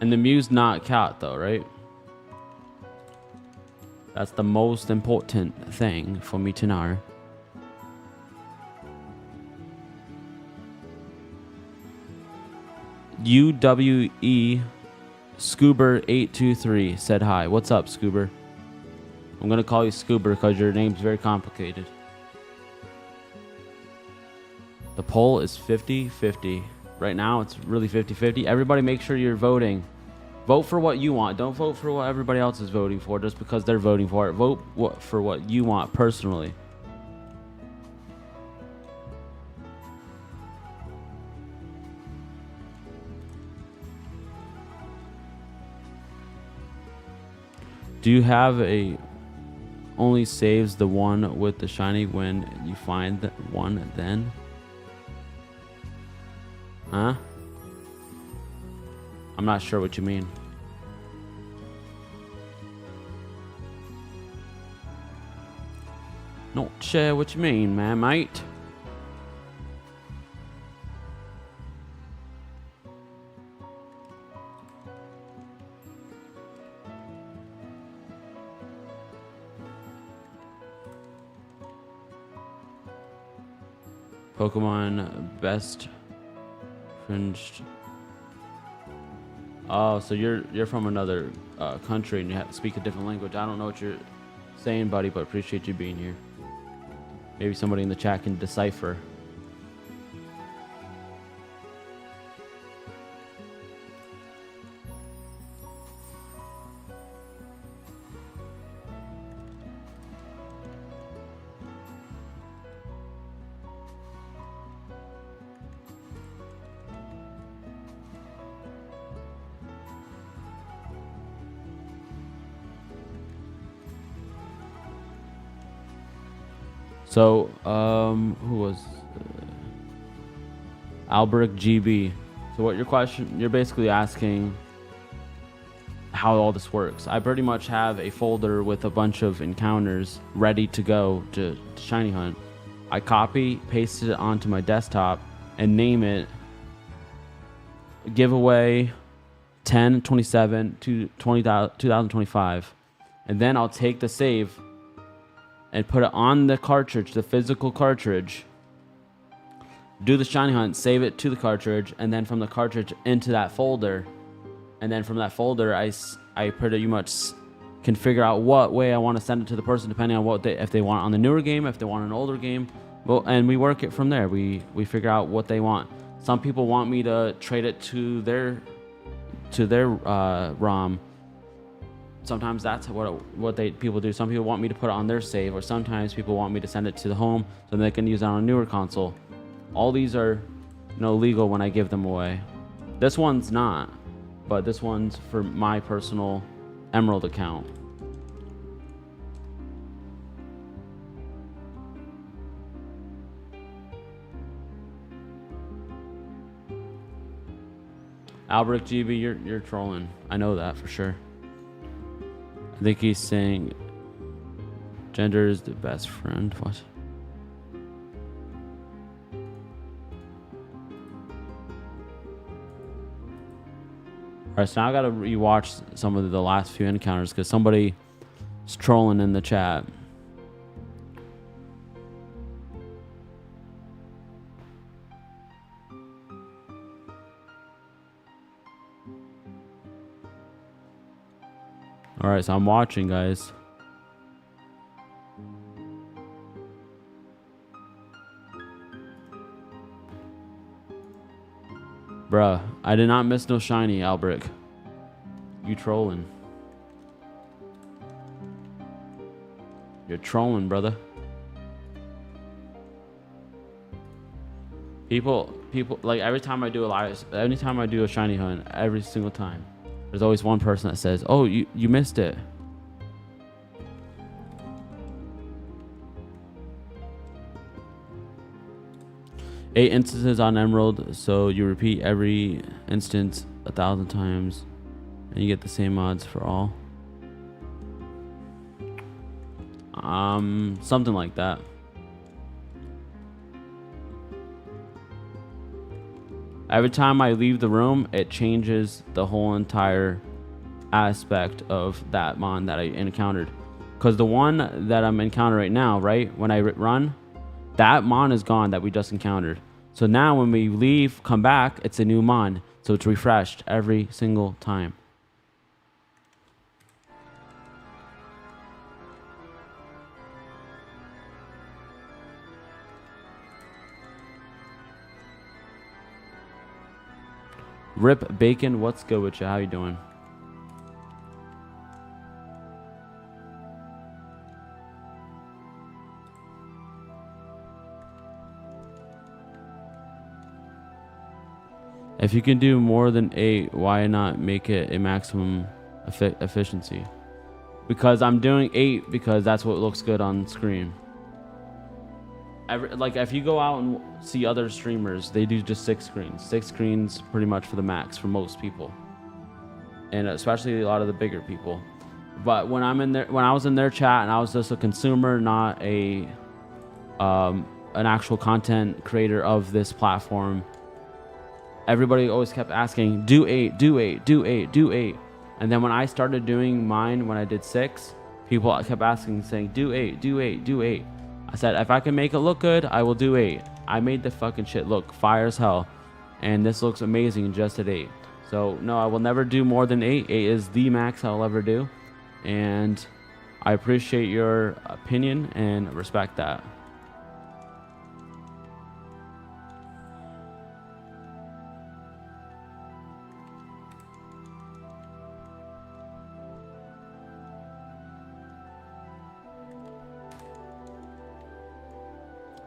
And the Mew's not cat though, right? That's the most important thing for me to know. UWE Scoober823 said hi. What's up, Scoober? I'm gonna call you Scoober because your name's very complicated. The poll is 50-50. Right now, it's really 50-50. Everybody make sure you're voting. Vote for what you want. Don't vote for what everybody else is voting for just because they're voting for it. Vote for what you want personally. Do you have a only saves the one with the shiny when you find the one then? Huh? I'm not sure what you mean. Not sure what you mean, man, mate. Pokemon best fringed. Oh, so you're from another country and you have to speak a different language. I don't know what you're saying, buddy, but appreciate you being here. Maybe somebody in the chat can decipher. So, who was Alberic GB? So what your question, you're basically asking how all this works. I pretty much have a folder with a bunch of encounters ready to go to shiny hunt. I copy, paste it onto my desktop and name it giveaway 10/27 to 2025. And then I'll take the save and put it on the cartridge, the physical cartridge, do the shiny hunt, save it to the cartridge, and then from the cartridge into that folder. And then from that folder, I pretty much can figure out what way I want to send it to the person, depending on what if they want on the newer game, if they want an older game. Well, and we work it from there. We figure out what they want. Some people want me to trade it to their ROM. Sometimes that's what people do. Some people want me to put it on their save, or sometimes people want me to send it to the home so they can use it on a newer console. All these are, legal when I give them away. This one's not, but this one's for my personal Emerald account. Alberic GB, you're trolling. I know that for sure. I think he's saying gender is the best friend. What? Alright, so now I gotta rewatch some of the last few encounters because somebody is trolling in the chat. Alright, so I'm watching, guys. Bruh, I did not miss no shiny, Alberic. You trolling. You're trolling, brother. People, like every time I do a shiny hunt, every single time, there's always one person that says, "Oh, you missed it." Eight instances on Emerald, so you repeat every instance 1,000 times, and you get the same odds for all. Something like that. Every time I leave the room, it changes the whole entire aspect of that mon that I encountered. Because the one that I'm encountering right now, right, when I run, that mon is gone that we just encountered. So now when we leave, come back, it's a new mon. So it's refreshed every single time. Rip Bacon, what's good with you? How you doing? If you can do more than 8, why not make it a maximum efficiency? Because I'm doing 8 because that's what looks good on screen. Like if you go out and see other streamers, they do just 6 screens. 6 screens pretty much for the max for most people, and especially a lot of the bigger people. But when I was in their chat and I was just a consumer, not a an actual content creator of this platform, everybody always kept asking, do 8, do 8, do 8, do 8. And then when I started doing mine, when I did 6, people kept asking, saying, do 8, do 8, do 8. I said, if I can make it look good, I will do 8. I made the fucking shit look fire as hell. And this looks amazing just at 8. So, no, I will never do more than 8. 8 is the max I'll ever do. And I appreciate your opinion and respect that.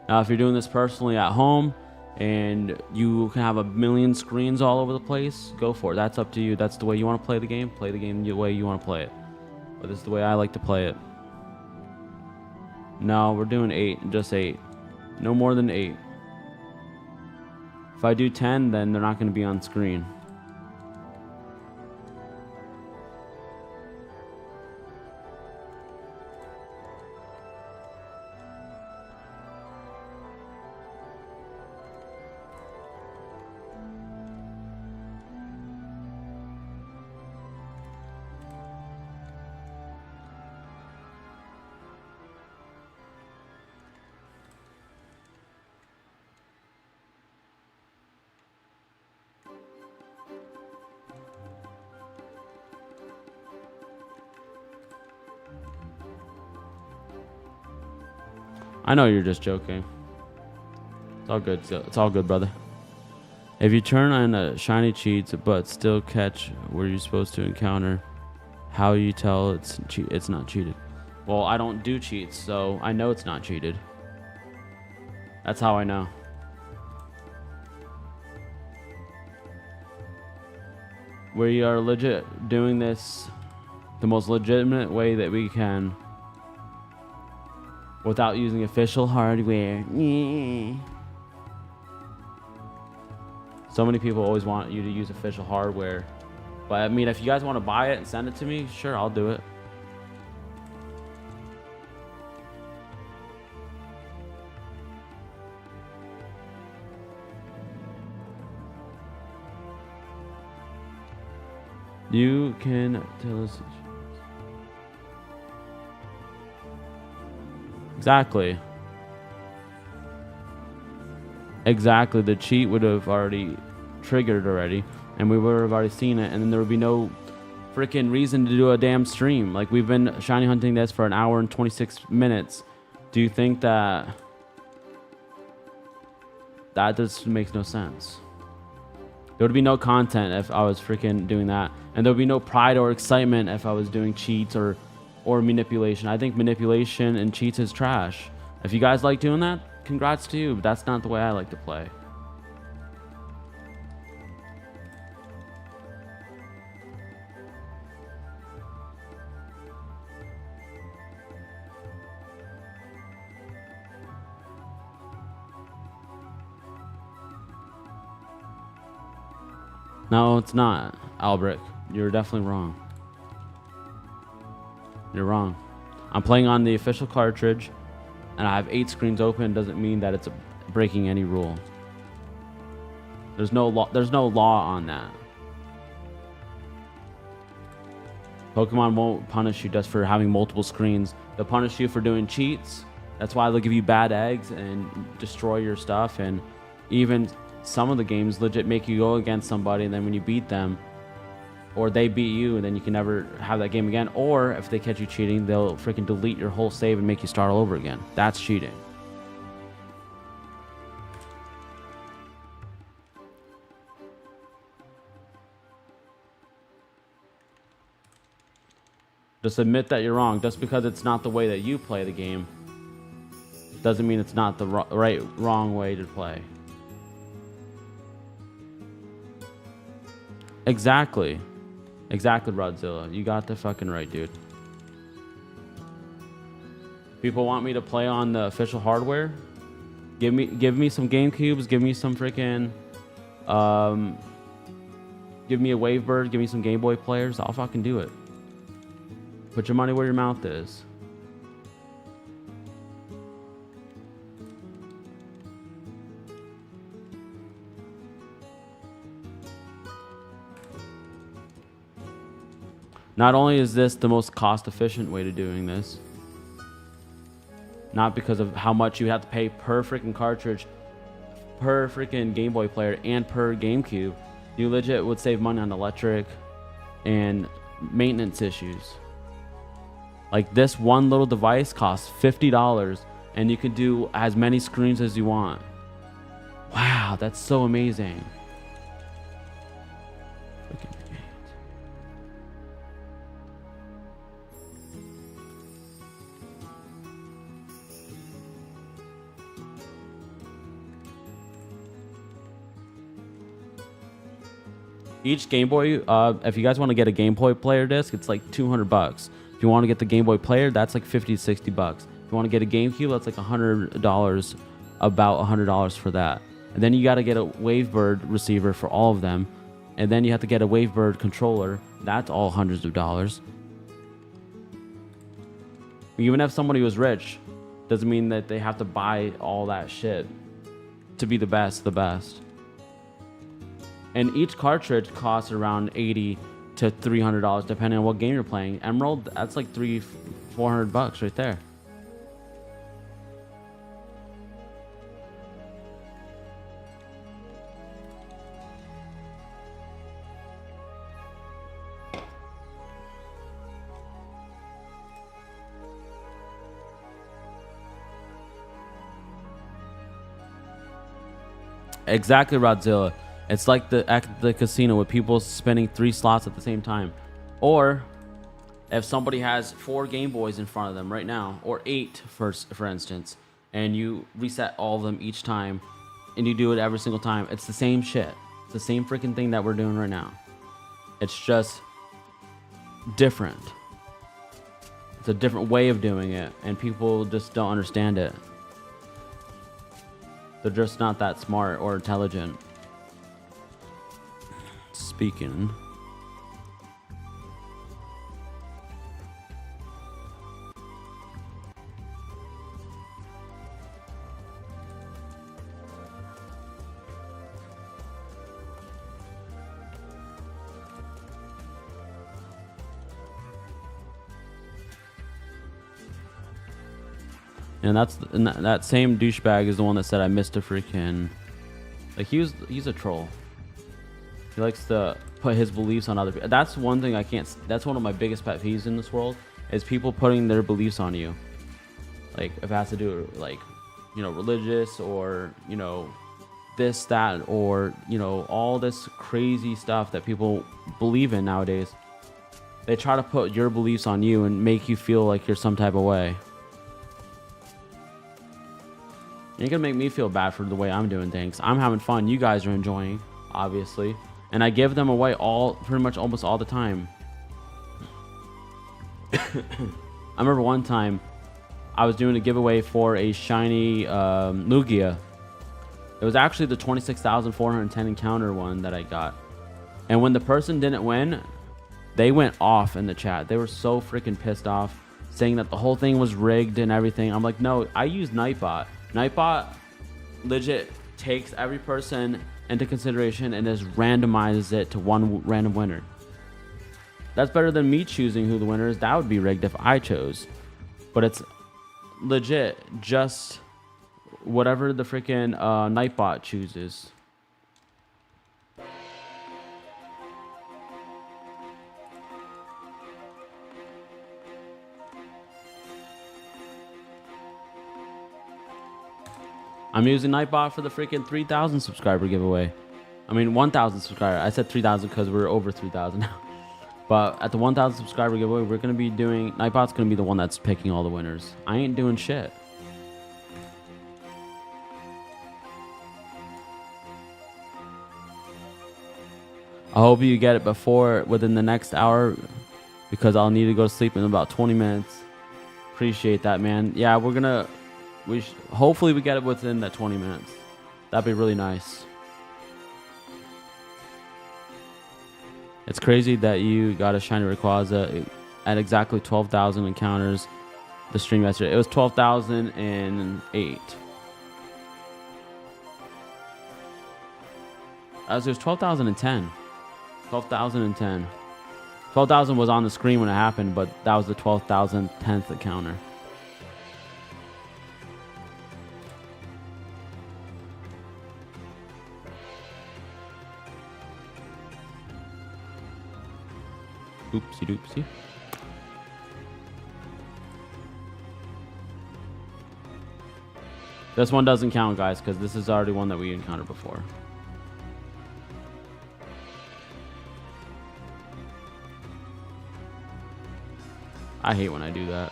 Now, if you're doing this personally at home and you can have a million screens all over the place, go for it. That's up to you. That's the way you want to play the game. Play the game the way you want to play it. But this is the way I like to play it. No, we're doing 8, just 8. No more than 8. If I do 10, then they're not going to be on screen. I know you're just joking. It's all good. It's all good, brother. If you turn on shiny cheats but still catch where you're supposed to encounter, how you tell it's not cheated? Well, I don't do cheats, so I know it's not cheated. That's how I know. We are legit doing this the most legitimate way that we can, without using official hardware. So many people always want you to use official hardware. But I mean, if you guys want to buy it and send it to me, sure, I'll do it. You can tell us. Exactly. Exactly. The cheat would have already triggered already, and we would have already seen it, and then there would be no freaking reason to do a damn stream. Like, we've been shiny hunting this for 1 hour and 26 minutes. Do you think that just makes no sense? There would be no content if I was freaking doing that, and there would be no pride or excitement if I was doing cheats or manipulation. I think manipulation and cheats is trash. If you guys like doing that, congrats to you, but that's not the way I like to play. No, it's not, Albrecht. You're definitely wrong. You're wrong. I'm playing on the official cartridge, and I have 8 screens open. Doesn't mean that it's breaking any rule. There's no law. There's no law on that. Pokemon won't punish you just for having multiple screens. They'll punish you for doing cheats. That's why they'll give you bad eggs and destroy your stuff. And even some of the games legit make you go against somebody, and then when you beat them, or they beat you, and then you can never have that game again. Or if they catch you cheating, they'll freaking delete your whole save and make you start all over again. That's cheating. Just admit that you're wrong. Just because it's not the way that you play the game doesn't mean it's not the wrong way to play. Exactly. Exactly, Rodzilla. You got the fucking right, dude. People want me to play on the official hardware. Give me some GameCubes. Give me some freaking. Give me a Wavebird. Give me some Game Boy players. I'll fucking do it. Put your money where your mouth is. Not only is this the most cost-efficient way to doing this, not because of how much you have to pay per freaking cartridge, per freaking Game Boy player, and per GameCube, you legit would save money on electric and maintenance issues. Like this one little device costs $50, and you can do as many screens as you want. Wow, that's so amazing. Each Game Boy, if you guys want to get a Game Boy player disc, it's like $200. If you want to get the Game Boy player, that's like $50 to $60. If you want to get a GameCube, that's like $100, about $100 for that. And then you got to get a Wavebird receiver for all of them. And then you have to get a Wavebird controller. That's all hundreds of dollars. Even if somebody was rich, doesn't mean that they have to buy all that shit to be the best. And each cartridge costs around $80 to $300 depending on what game you're playing. Emerald, that's like $400 right there. Exactly, Rodzilla. It's like the casino with people spinning 3 slots at the same time. Or if somebody has 4 Game Boys in front of them right now, or 8 for instance, and you reset all of them each time, and you do it every single time, it's the same shit. It's the same freaking thing that we're doing right now. It's just different. It's a different way of doing it, and people just don't understand it. They're just not that smart or intelligent. Speaking. And that same douchebag is the one that said I missed a freaking. Like he's a troll. He likes to put his beliefs on other people. That's one thing I can't. That's one of my biggest pet peeves in this world is people putting their beliefs on you. Like if it has to do with, like, you know, religious or, you know, this, that, or, you know, all this crazy stuff that people believe in nowadays. They try to put your beliefs on you and make you feel like you're some type of way. You're gonna make me feel bad for the way I'm doing things. I'm having fun. You guys are enjoying, obviously. And I give them away pretty much almost all the time. I remember one time I was doing a giveaway for a shiny Lugia. It was actually the 26,410 encounter one that I got. And when the person didn't win, they went off in the chat. They were so freaking pissed off, saying that the whole thing was rigged and everything. I'm like, no, I use Nightbot. Nightbot legit takes every person into consideration and just randomizes it to one random winner. That's better than me choosing who the winner is. That would be rigged if I chose. But it's legit just whatever the freaking Nightbot chooses. I'm using Nightbot for the freaking 3,000 subscriber giveaway. I mean 1,000 subscriber. I said 3,000 because we're over 3,000 now. But at the 1,000 subscriber giveaway, we're going to be doing... Nightbot's going to be the one that's picking all the winners. I ain't doing shit. I hope you get it within the next hour, because I'll need to go to sleep in about 20 minutes. Appreciate that, man. Yeah, we're going to... hopefully we get it within that 20 minutes. That'd be really nice. It's crazy that you got a shiny Rayquaza at exactly 12,000 encounters the stream yesterday. It was 12,008. It was 12,010. 12,010. 12,000 was on the screen when it happened, but that was the 12,010th encounter. Oopsie doopsie. This one doesn't count, guys, because this is already one that we encountered before. I hate when I do that.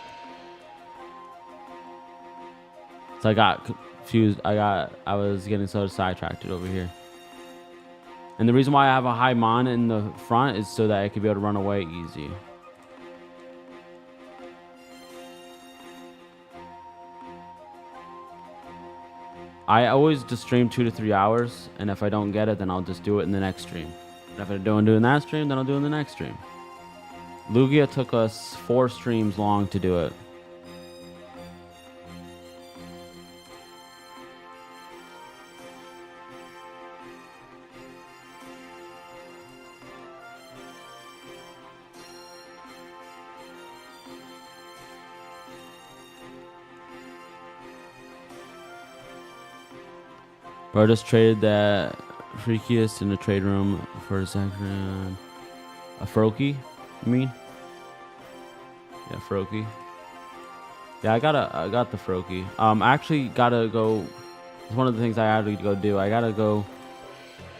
So I got confused. I was getting so sidetracked over here. And the reason why I have a high mon in the front is so that I can be able to run away easy. I always just stream 2 to 3 hours, and if I don't get it, then I'll just do it in the next stream. And if I don't do it in that stream, then I'll do it in the next stream. Lugia took us 4 streams long to do it. Bro, just traded that freakiest in the trade room for a second. A Froakie, you mean? Yeah, Froakie. Yeah, I got the Froakie. I actually gotta go. It's one of the things I had to go do. I gotta go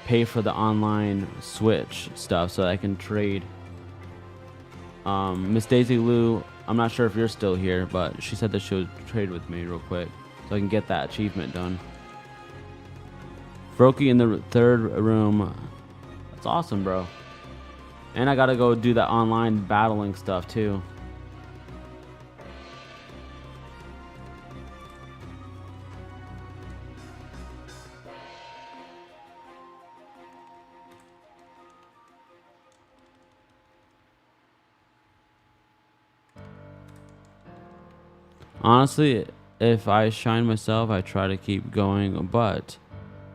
pay for the online Switch stuff so that I can trade. Miss Daisy Lou, I'm not sure if you're still here, but she said that she would trade with me real quick so I can get that achievement done. Froakie in the third room. That's awesome, bro. And I gotta go do that online battling stuff too. Honestly, if I shine myself, I try to keep going, but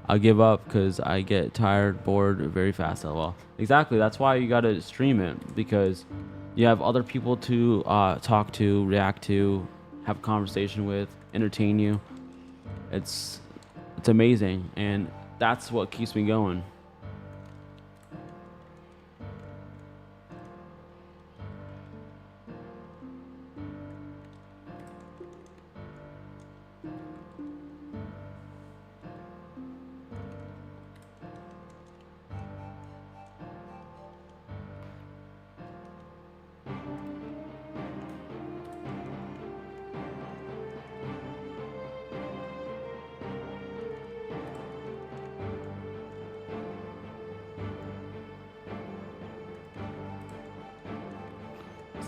I give up because I get tired, bored very fast. Well, exactly. That's why you gotta stream it, because you have other people to talk to, react to, have a conversation with, entertain you. It's amazing, and that's what keeps me going.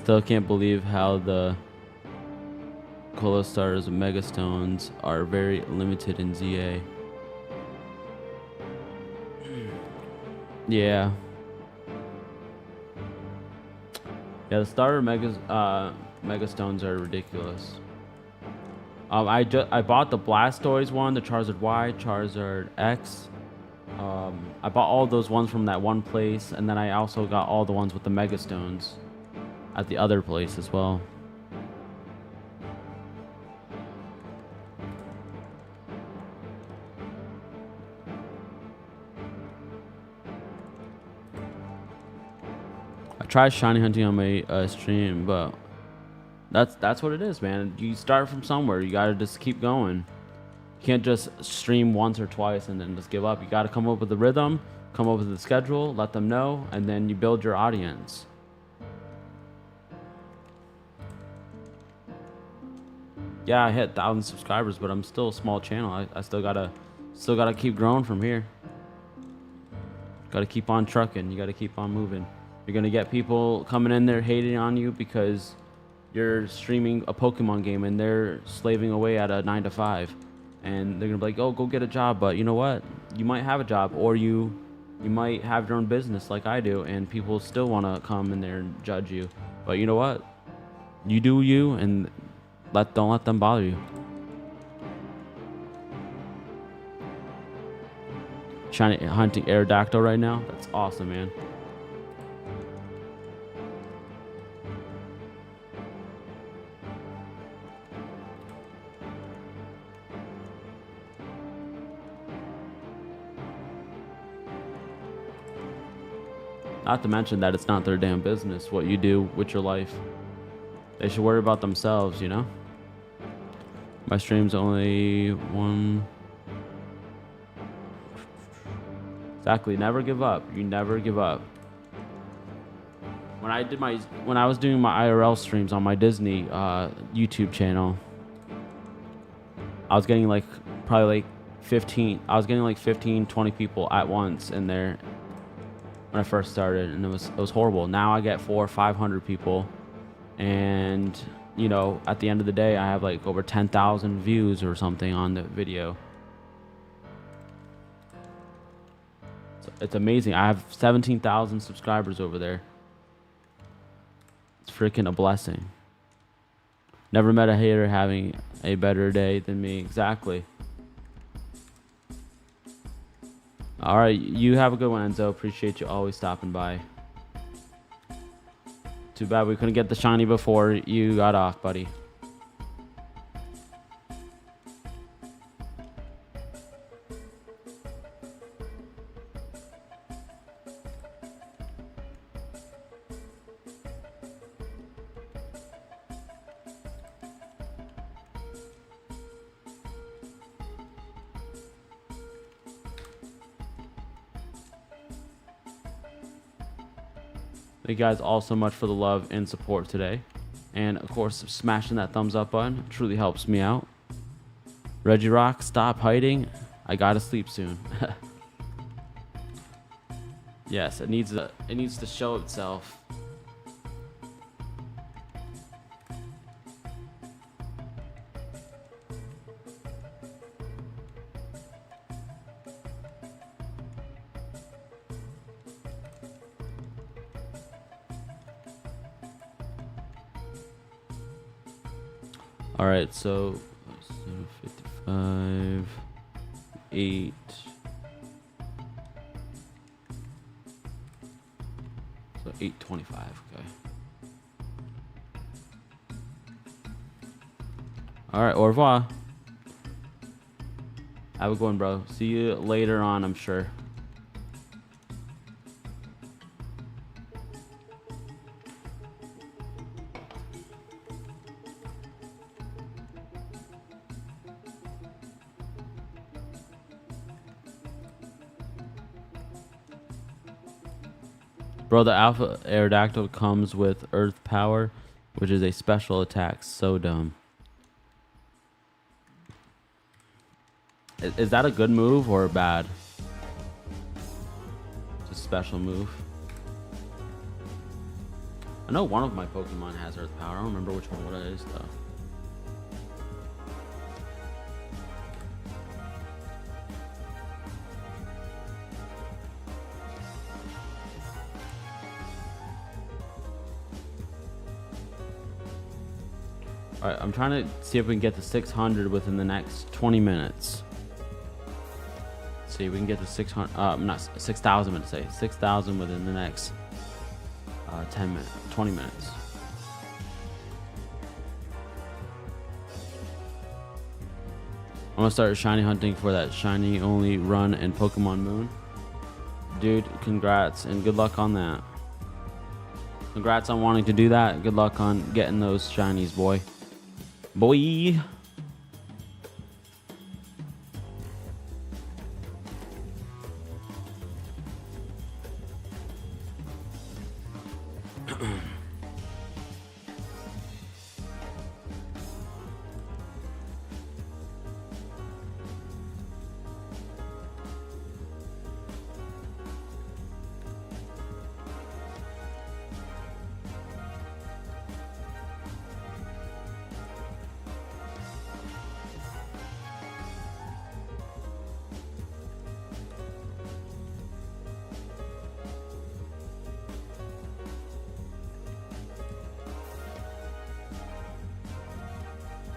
Still can't believe how the Colostar's Megastones are very limited in ZA. Yeah. Yeah, the starter mega stones are ridiculous. I bought the Blastoise one, the Charizard Y, Charizard X. I bought all those ones from that one place, and then I also got all the ones with the mega stones at the other place as well. I tried shiny hunting on my stream, but that's what it is, man. You start from somewhere. You gotta just keep going. You can't just stream once or twice and then just give up. You gotta come up with a rhythm, come up with a schedule, let them know, and then you build your audience. Yeah, I hit 1,000 subscribers, but I'm still a small channel. I still gotta keep growing from here. Gotta keep on trucking. You gotta keep on moving. You're gonna get people coming in there hating on you because you're streaming a Pokemon game and they're slaving away at a 9 to 5, and they're gonna be like, "Oh, go get a job." But you know what? You might have a job, or you might have your own business like I do, and people still want to come in there and judge you. But you know what? You do you, and don't let them bother you. Shiny hunting Aerodactyl right now. That's awesome, man. Not to mention that it's not their damn business what you do with your life. They should worry about themselves, you know? My stream's only one. Exactly. Never give up. You never give up. When I was doing my IRL streams on my Disney YouTube channel, I was getting like probably like 15. I was getting like 15, 20 people at once in there when I first started, and it was horrible. Now I get 400 or 500 people, and you know, at the end of the day, I have like over 10,000 views or something on the video. So it's amazing. I have 17,000 subscribers over there. It's freaking a blessing. Never met a hater having a better day than me. Exactly. All right, you have a good one, Enzo. Appreciate you always stopping by. Too bad we couldn't get the shiny before you got off, buddy. Thank you guys all so much for the love and support today. And of course, smashing that thumbs up button truly helps me out. Regirock, stop hiding. I gotta sleep soon. Yes, it needs to show itself. All right, so 55, 8. So 825, okay. All right, au revoir. Have a good one, bro. See you later on, I'm sure. Bro, the Alpha Aerodactyl comes with Earth Power, which is a special attack. So dumb. Is that a good move or bad? It's a special move. I know one of my Pokemon has Earth Power. I don't remember which one it is, though. All right, I'm trying to see if we can get to 600 within the next 20 minutes. See if we can get to 600. Not 6,000. I'm gonna say 6,000 within the next 10 minutes, 20 minutes. I'm gonna start shiny hunting for that shiny only run in Pokemon Moon. Dude, congrats and good luck on that. Congrats on wanting to do that. Good luck on getting those shinies, boy. Boy.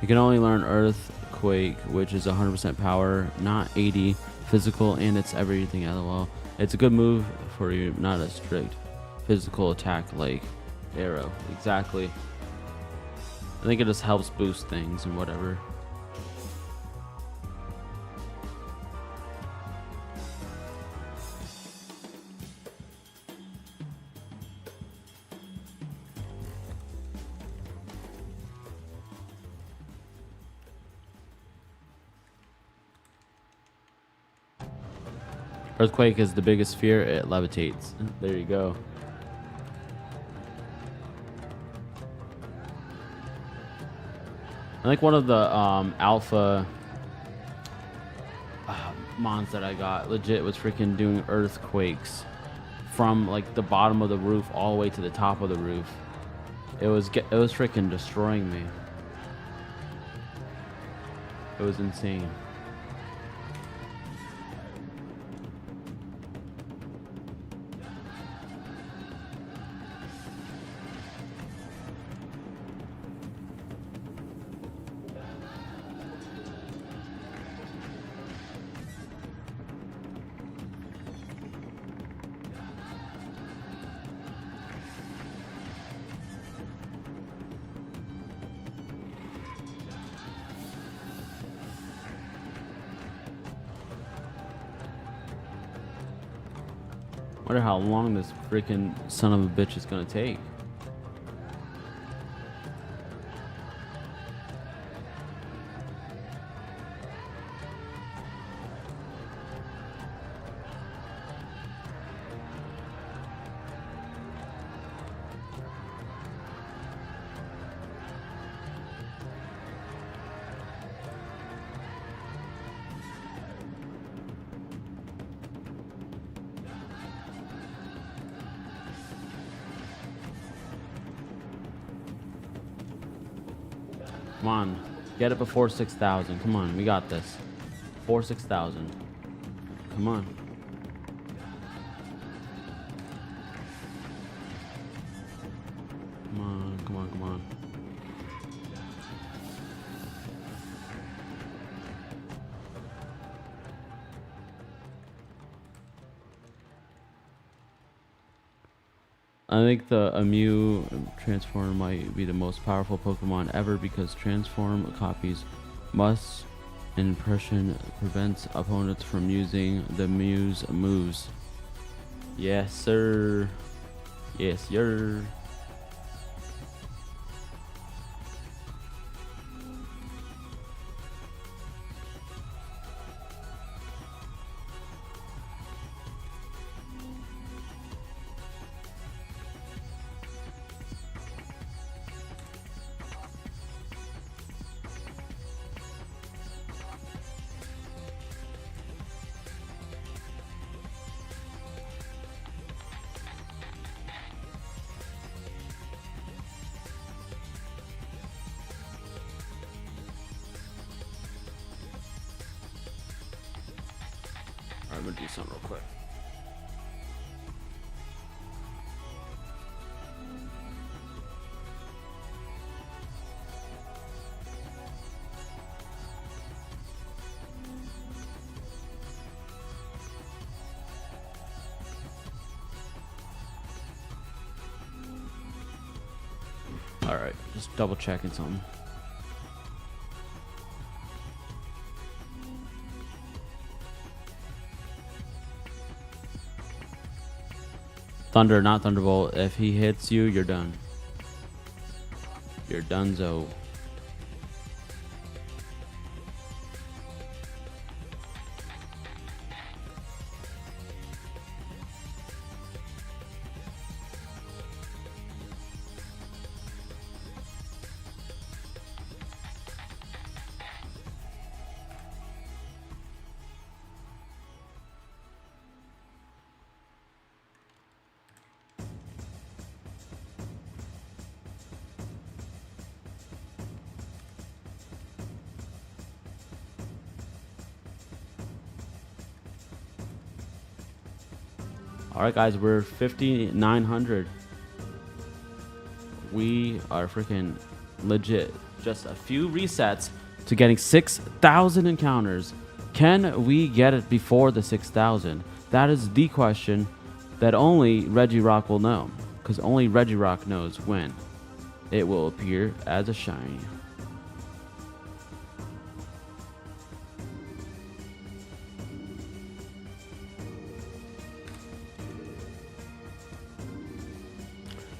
You can only learn Earthquake, which is 100% power, not 80 physical, and it's everything LOL. It's a good move for you, not a strict physical attack like Arrow. Exactly. I think it just helps boost things and whatever. Earthquake is the biggest fear, it levitates. There you go. I think one of the alpha mons that I got legit was freaking doing earthquakes from like the bottom of the roof all the way to the top of the roof. It was freaking destroying me. It was insane. Wonder how long this freaking son of a bitch is gonna take. Come on, get it before 6,000. Come on, we got this. Before 6,000. Come on. Come on, come on, come on. I think the Mew Transform might be the most powerful Pokemon ever because Transform copies must impression prevents opponents from using the Mew's moves. Yes, sir. Yes, sir. I'm gonna do something real quick. Alright, just double checking something. Thunder, not Thunderbolt. If he hits you, you're done. You're donezo. Alright guys, we're 5,900. We are freaking legit. Just a few resets to getting 6,000 encounters. Can we get it before the 6,000? That is the question that only Regirock will know. Because only Regirock knows when it will appear as a shiny.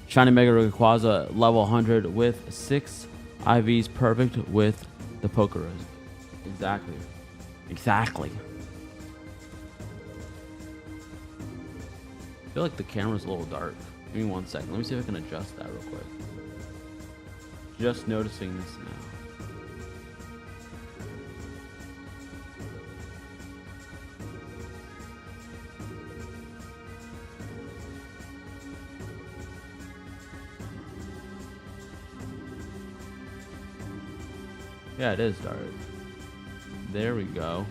Shiny Mega Rayquaza level 100 with 6 IVs, perfect with the Pokerose. Exactly. Exactly. I feel like the camera's a little dark. Give me 1 second. Let me see if I can adjust that real quick. Just noticing this now. Yeah, it is dark. There we go.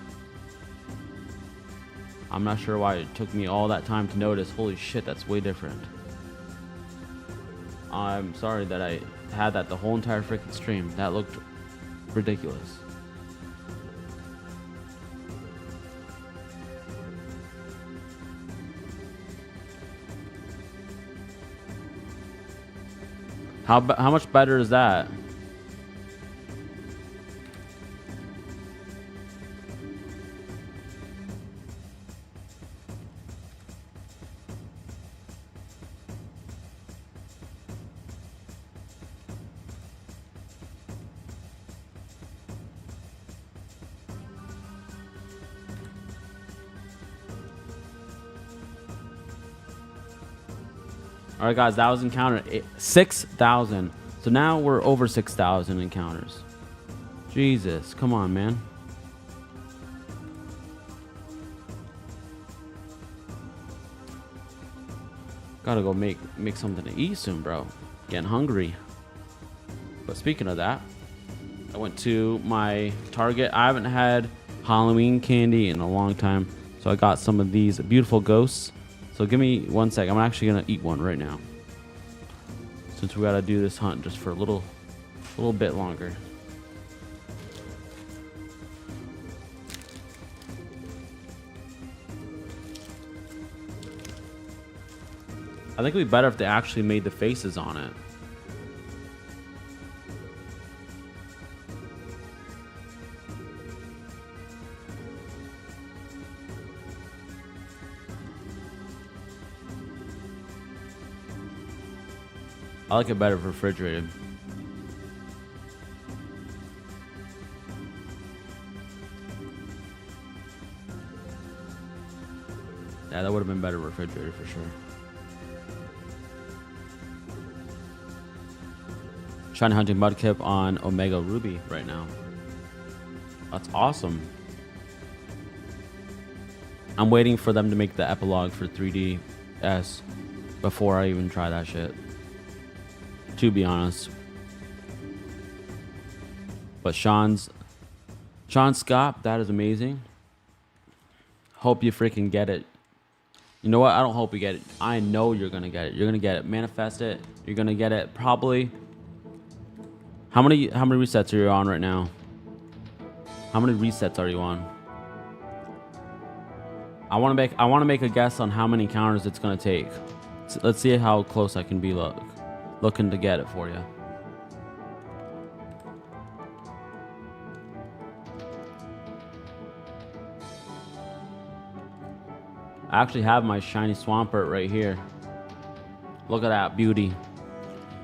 I'm not sure why it took me all that time to notice. Holy shit, that's way different. I'm sorry that I had that the whole entire freaking stream. That looked ridiculous. How much better is that? All right, guys, that was encounter 6,000. So now we're over 6,000 encounters. Jesus, come on, man. Gotta go make something to eat soon, bro. Getting hungry. But speaking of that, I went to my Target. I haven't had Halloween candy in a long time, so I got some of these beautiful ghosts. So give me 1 sec. I'm actually gonna eat one right now, since we gotta do this hunt just for a little bit longer. I think it'd be better if they actually made the faces on it. I like it better refrigerated. Yeah, that would have been better refrigerated for sure. Shiny Hunting Mudkip on Omega Ruby right now. That's awesome. I'm waiting for them to make the epilogue for 3DS before I even try that shit, to be honest. But Sean Scott, that is amazing. Hope you freaking get it. You know what? I don't hope you get it. I know you're gonna get it. You're gonna get it. Manifest it. You're gonna get it. Probably. How many resets are you on right now? How many resets are you on? I want to make a guess on how many counters it's gonna take. So let's see how close I can be looking to get it for you. I actually have my shiny Swampert right here. Look at that beauty.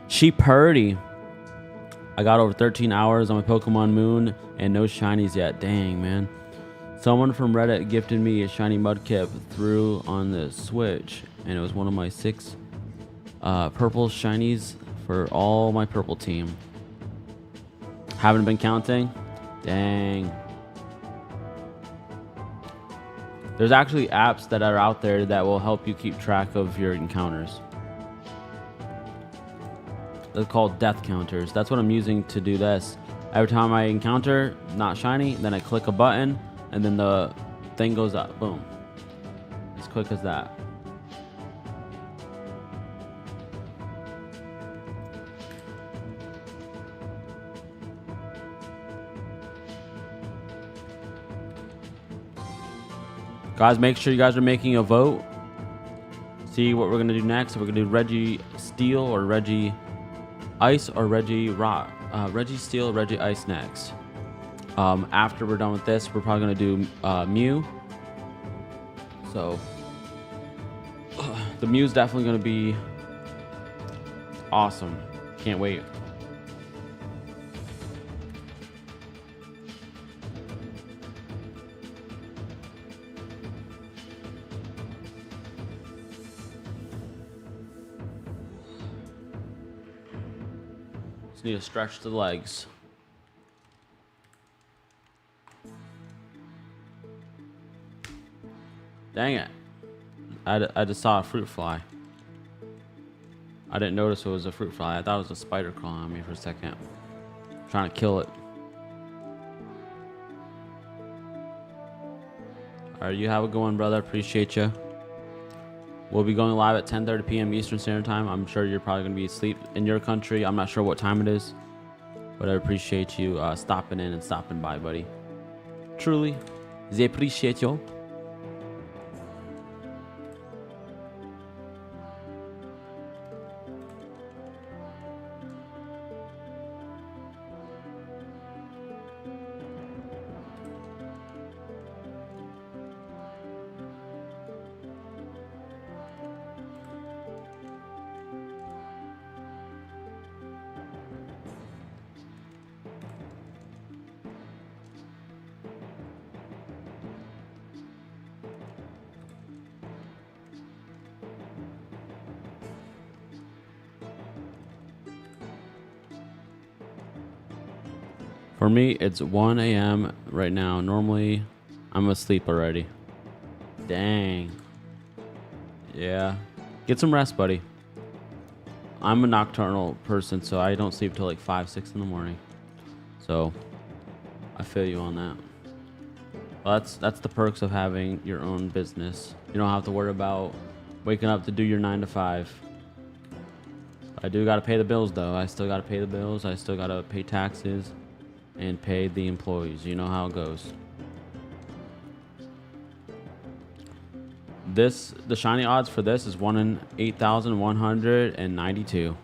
She purdy. I got over 13 hours on my Pokemon Moon and no shinies yet. Dang, man. Someone from Reddit gifted me a shiny Mudkip through on the Switch, and it was one of my 6 purple shinies for all my purple team. Haven't been counting? Dang. There's actually apps that are out there that will help you keep track of your encounters. They're called death counters. That's what I'm using to do this. Every time I encounter not shiny, then I click a button and then the thing goes up. Boom. As quick as that. Guys, make sure you guys are making a vote. See what we're gonna do next. We're gonna do Reggie Steel or Reggie Ice or Reggie Rock. Reggie Steel, Reggie Ice next. After we're done with this, we're probably gonna do Mew. So the Mew's definitely gonna be awesome. Can't wait. Just need to stretch the legs. Dang it. I just saw a fruit fly. I didn't notice it was a fruit fly. I thought it was a spider crawling on me for a second. Trying to kill it. Alright, you have a good one, brother. Appreciate you. We'll be going live at 10:30 p.m. Eastern Standard Time. I'm sure you're probably going to be asleep in your country. I'm not sure what time it is. But I appreciate you stopping in and stopping by, buddy. Truly. I appreciate you. For me, it's 1 a.m. right now. Normally, I'm asleep already. Dang. Yeah. Get some rest, buddy. I'm a nocturnal person, so I don't sleep till like 5, 6 in the morning. So, I feel you on that. Well, that's the perks of having your own business. You don't have to worry about waking up to do your 9 to 5. I do got to pay the bills, though. I still got to pay the bills. I still got to pay taxes. And pay the employees. You know how it goes. The shiny odds for this is 1 in 8,192.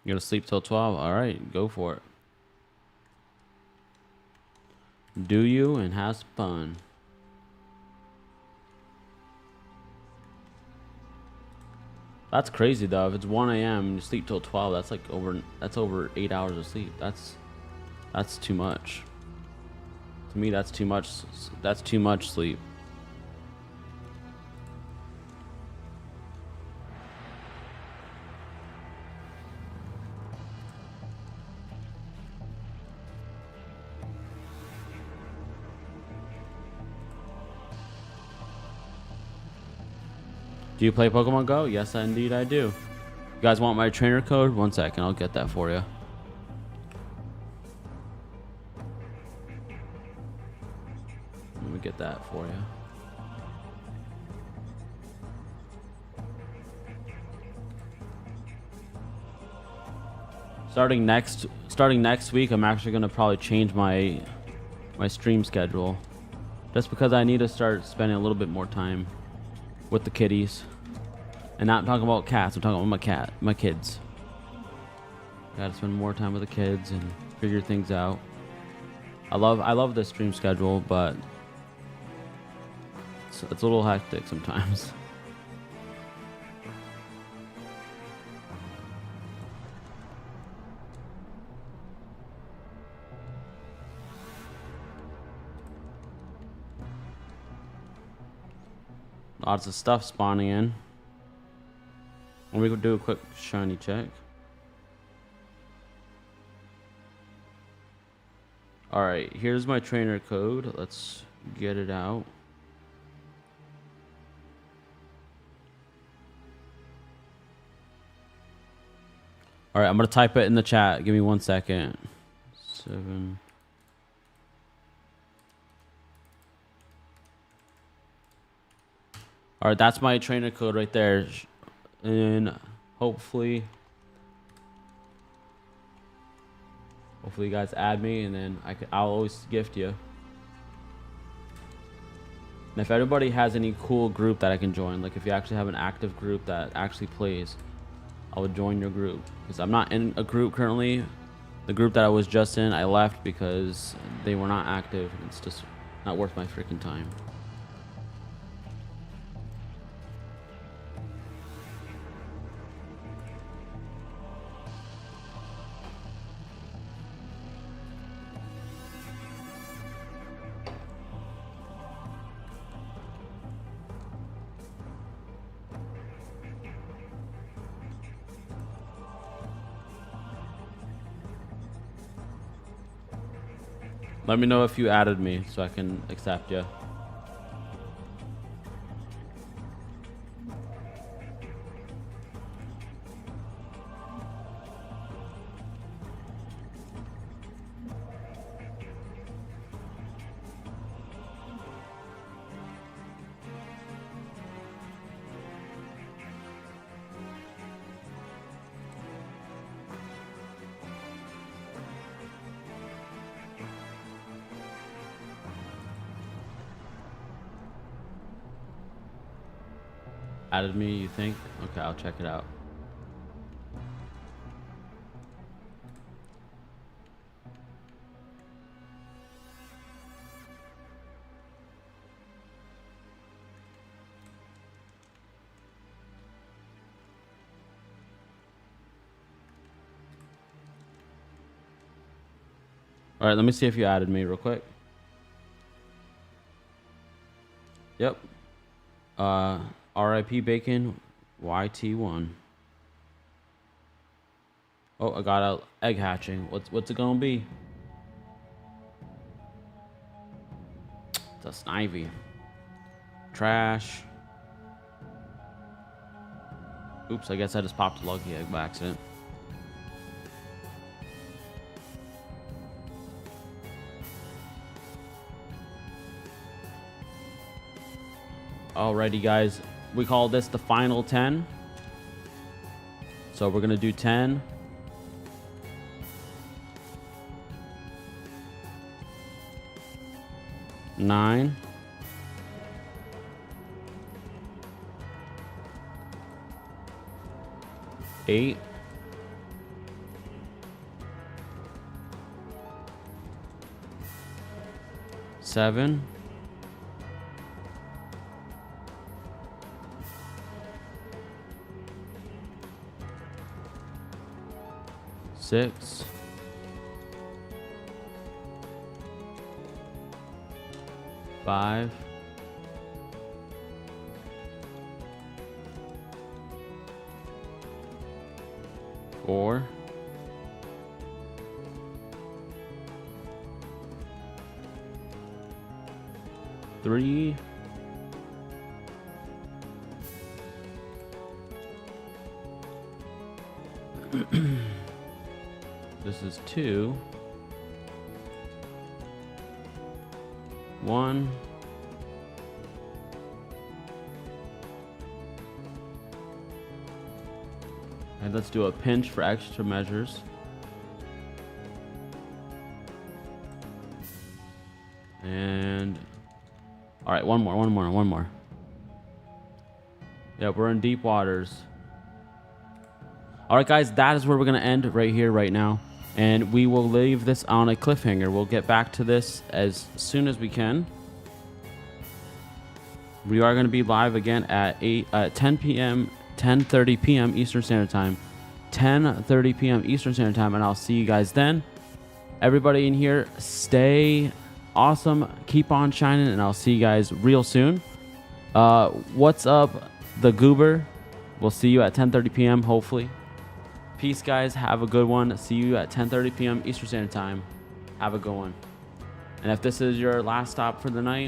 You gonna sleep till 12? All right, go for it. Do you and have fun. That's crazy though. If it's 1 a.m. and you sleep till 12, that's like over 8 hours of sleep. That's too much. To me, that's too much. That's too much sleep. Do you play Pokemon Go? Yes, indeed I do. You guys want my trainer code? 1 second, I'll get that for you. Let me get that for you. Starting next week, I'm actually gonna probably change my stream schedule, just because I need to start spending a little bit more time with the kitties, and not talking about cats. I'm talking about my kids. Gotta spend more time with the kids and figure things out. I love the stream schedule, but it's a little hectic sometimes. Lots of stuff spawning in. And we could do a quick shiny check. Alright, here's my trainer code. Let's get it out. Alright, I'm going to type it in the chat. Give me 1 second. 7. Alright, that's my trainer code right there. And hopefully you guys add me, and then I'll always gift you. And if everybody has any cool group that I can join, like if you actually have an active group that actually plays, I would join your group. Because I'm not in a group currently. The group that I was just in, I left because they were not active. It's just not worth my freaking time. Let me know if you added me so I can accept you. Added me, you think? Okay, I'll check it out. All right, let me see if you added me real quick. Yep. RIP Bacon YT1. Oh, I got a egg hatching. What's it gonna be? It's a Snivy. Trash. Oops, I guess I just popped a lucky egg by accident. Alrighty, guys. We call this the final 10. So we're gonna do 10. 9. 8. 7. 6. 5. 4. 3. 2. 1. And let's do a pinch for extra measures. And all right, one more. Yeah, we're in deep waters. All right, guys, that is where we're going to end right here, right now. And we will leave this on a cliffhanger. We'll get back to this as soon as we can. We are going to be live again at 10 p.m., 10:30 p.m. Eastern Standard Time. 10:30 p.m. Eastern Standard Time, and I'll see you guys then. Everybody in here, stay awesome. Keep on shining, and I'll see you guys real soon. What's up, the Goober? We'll see you at 10:30 p.m. hopefully. Peace, guys. Have a good one. See you at 10:30 p.m. Eastern Standard Time. Have a good one. And if this is your last stop for the night,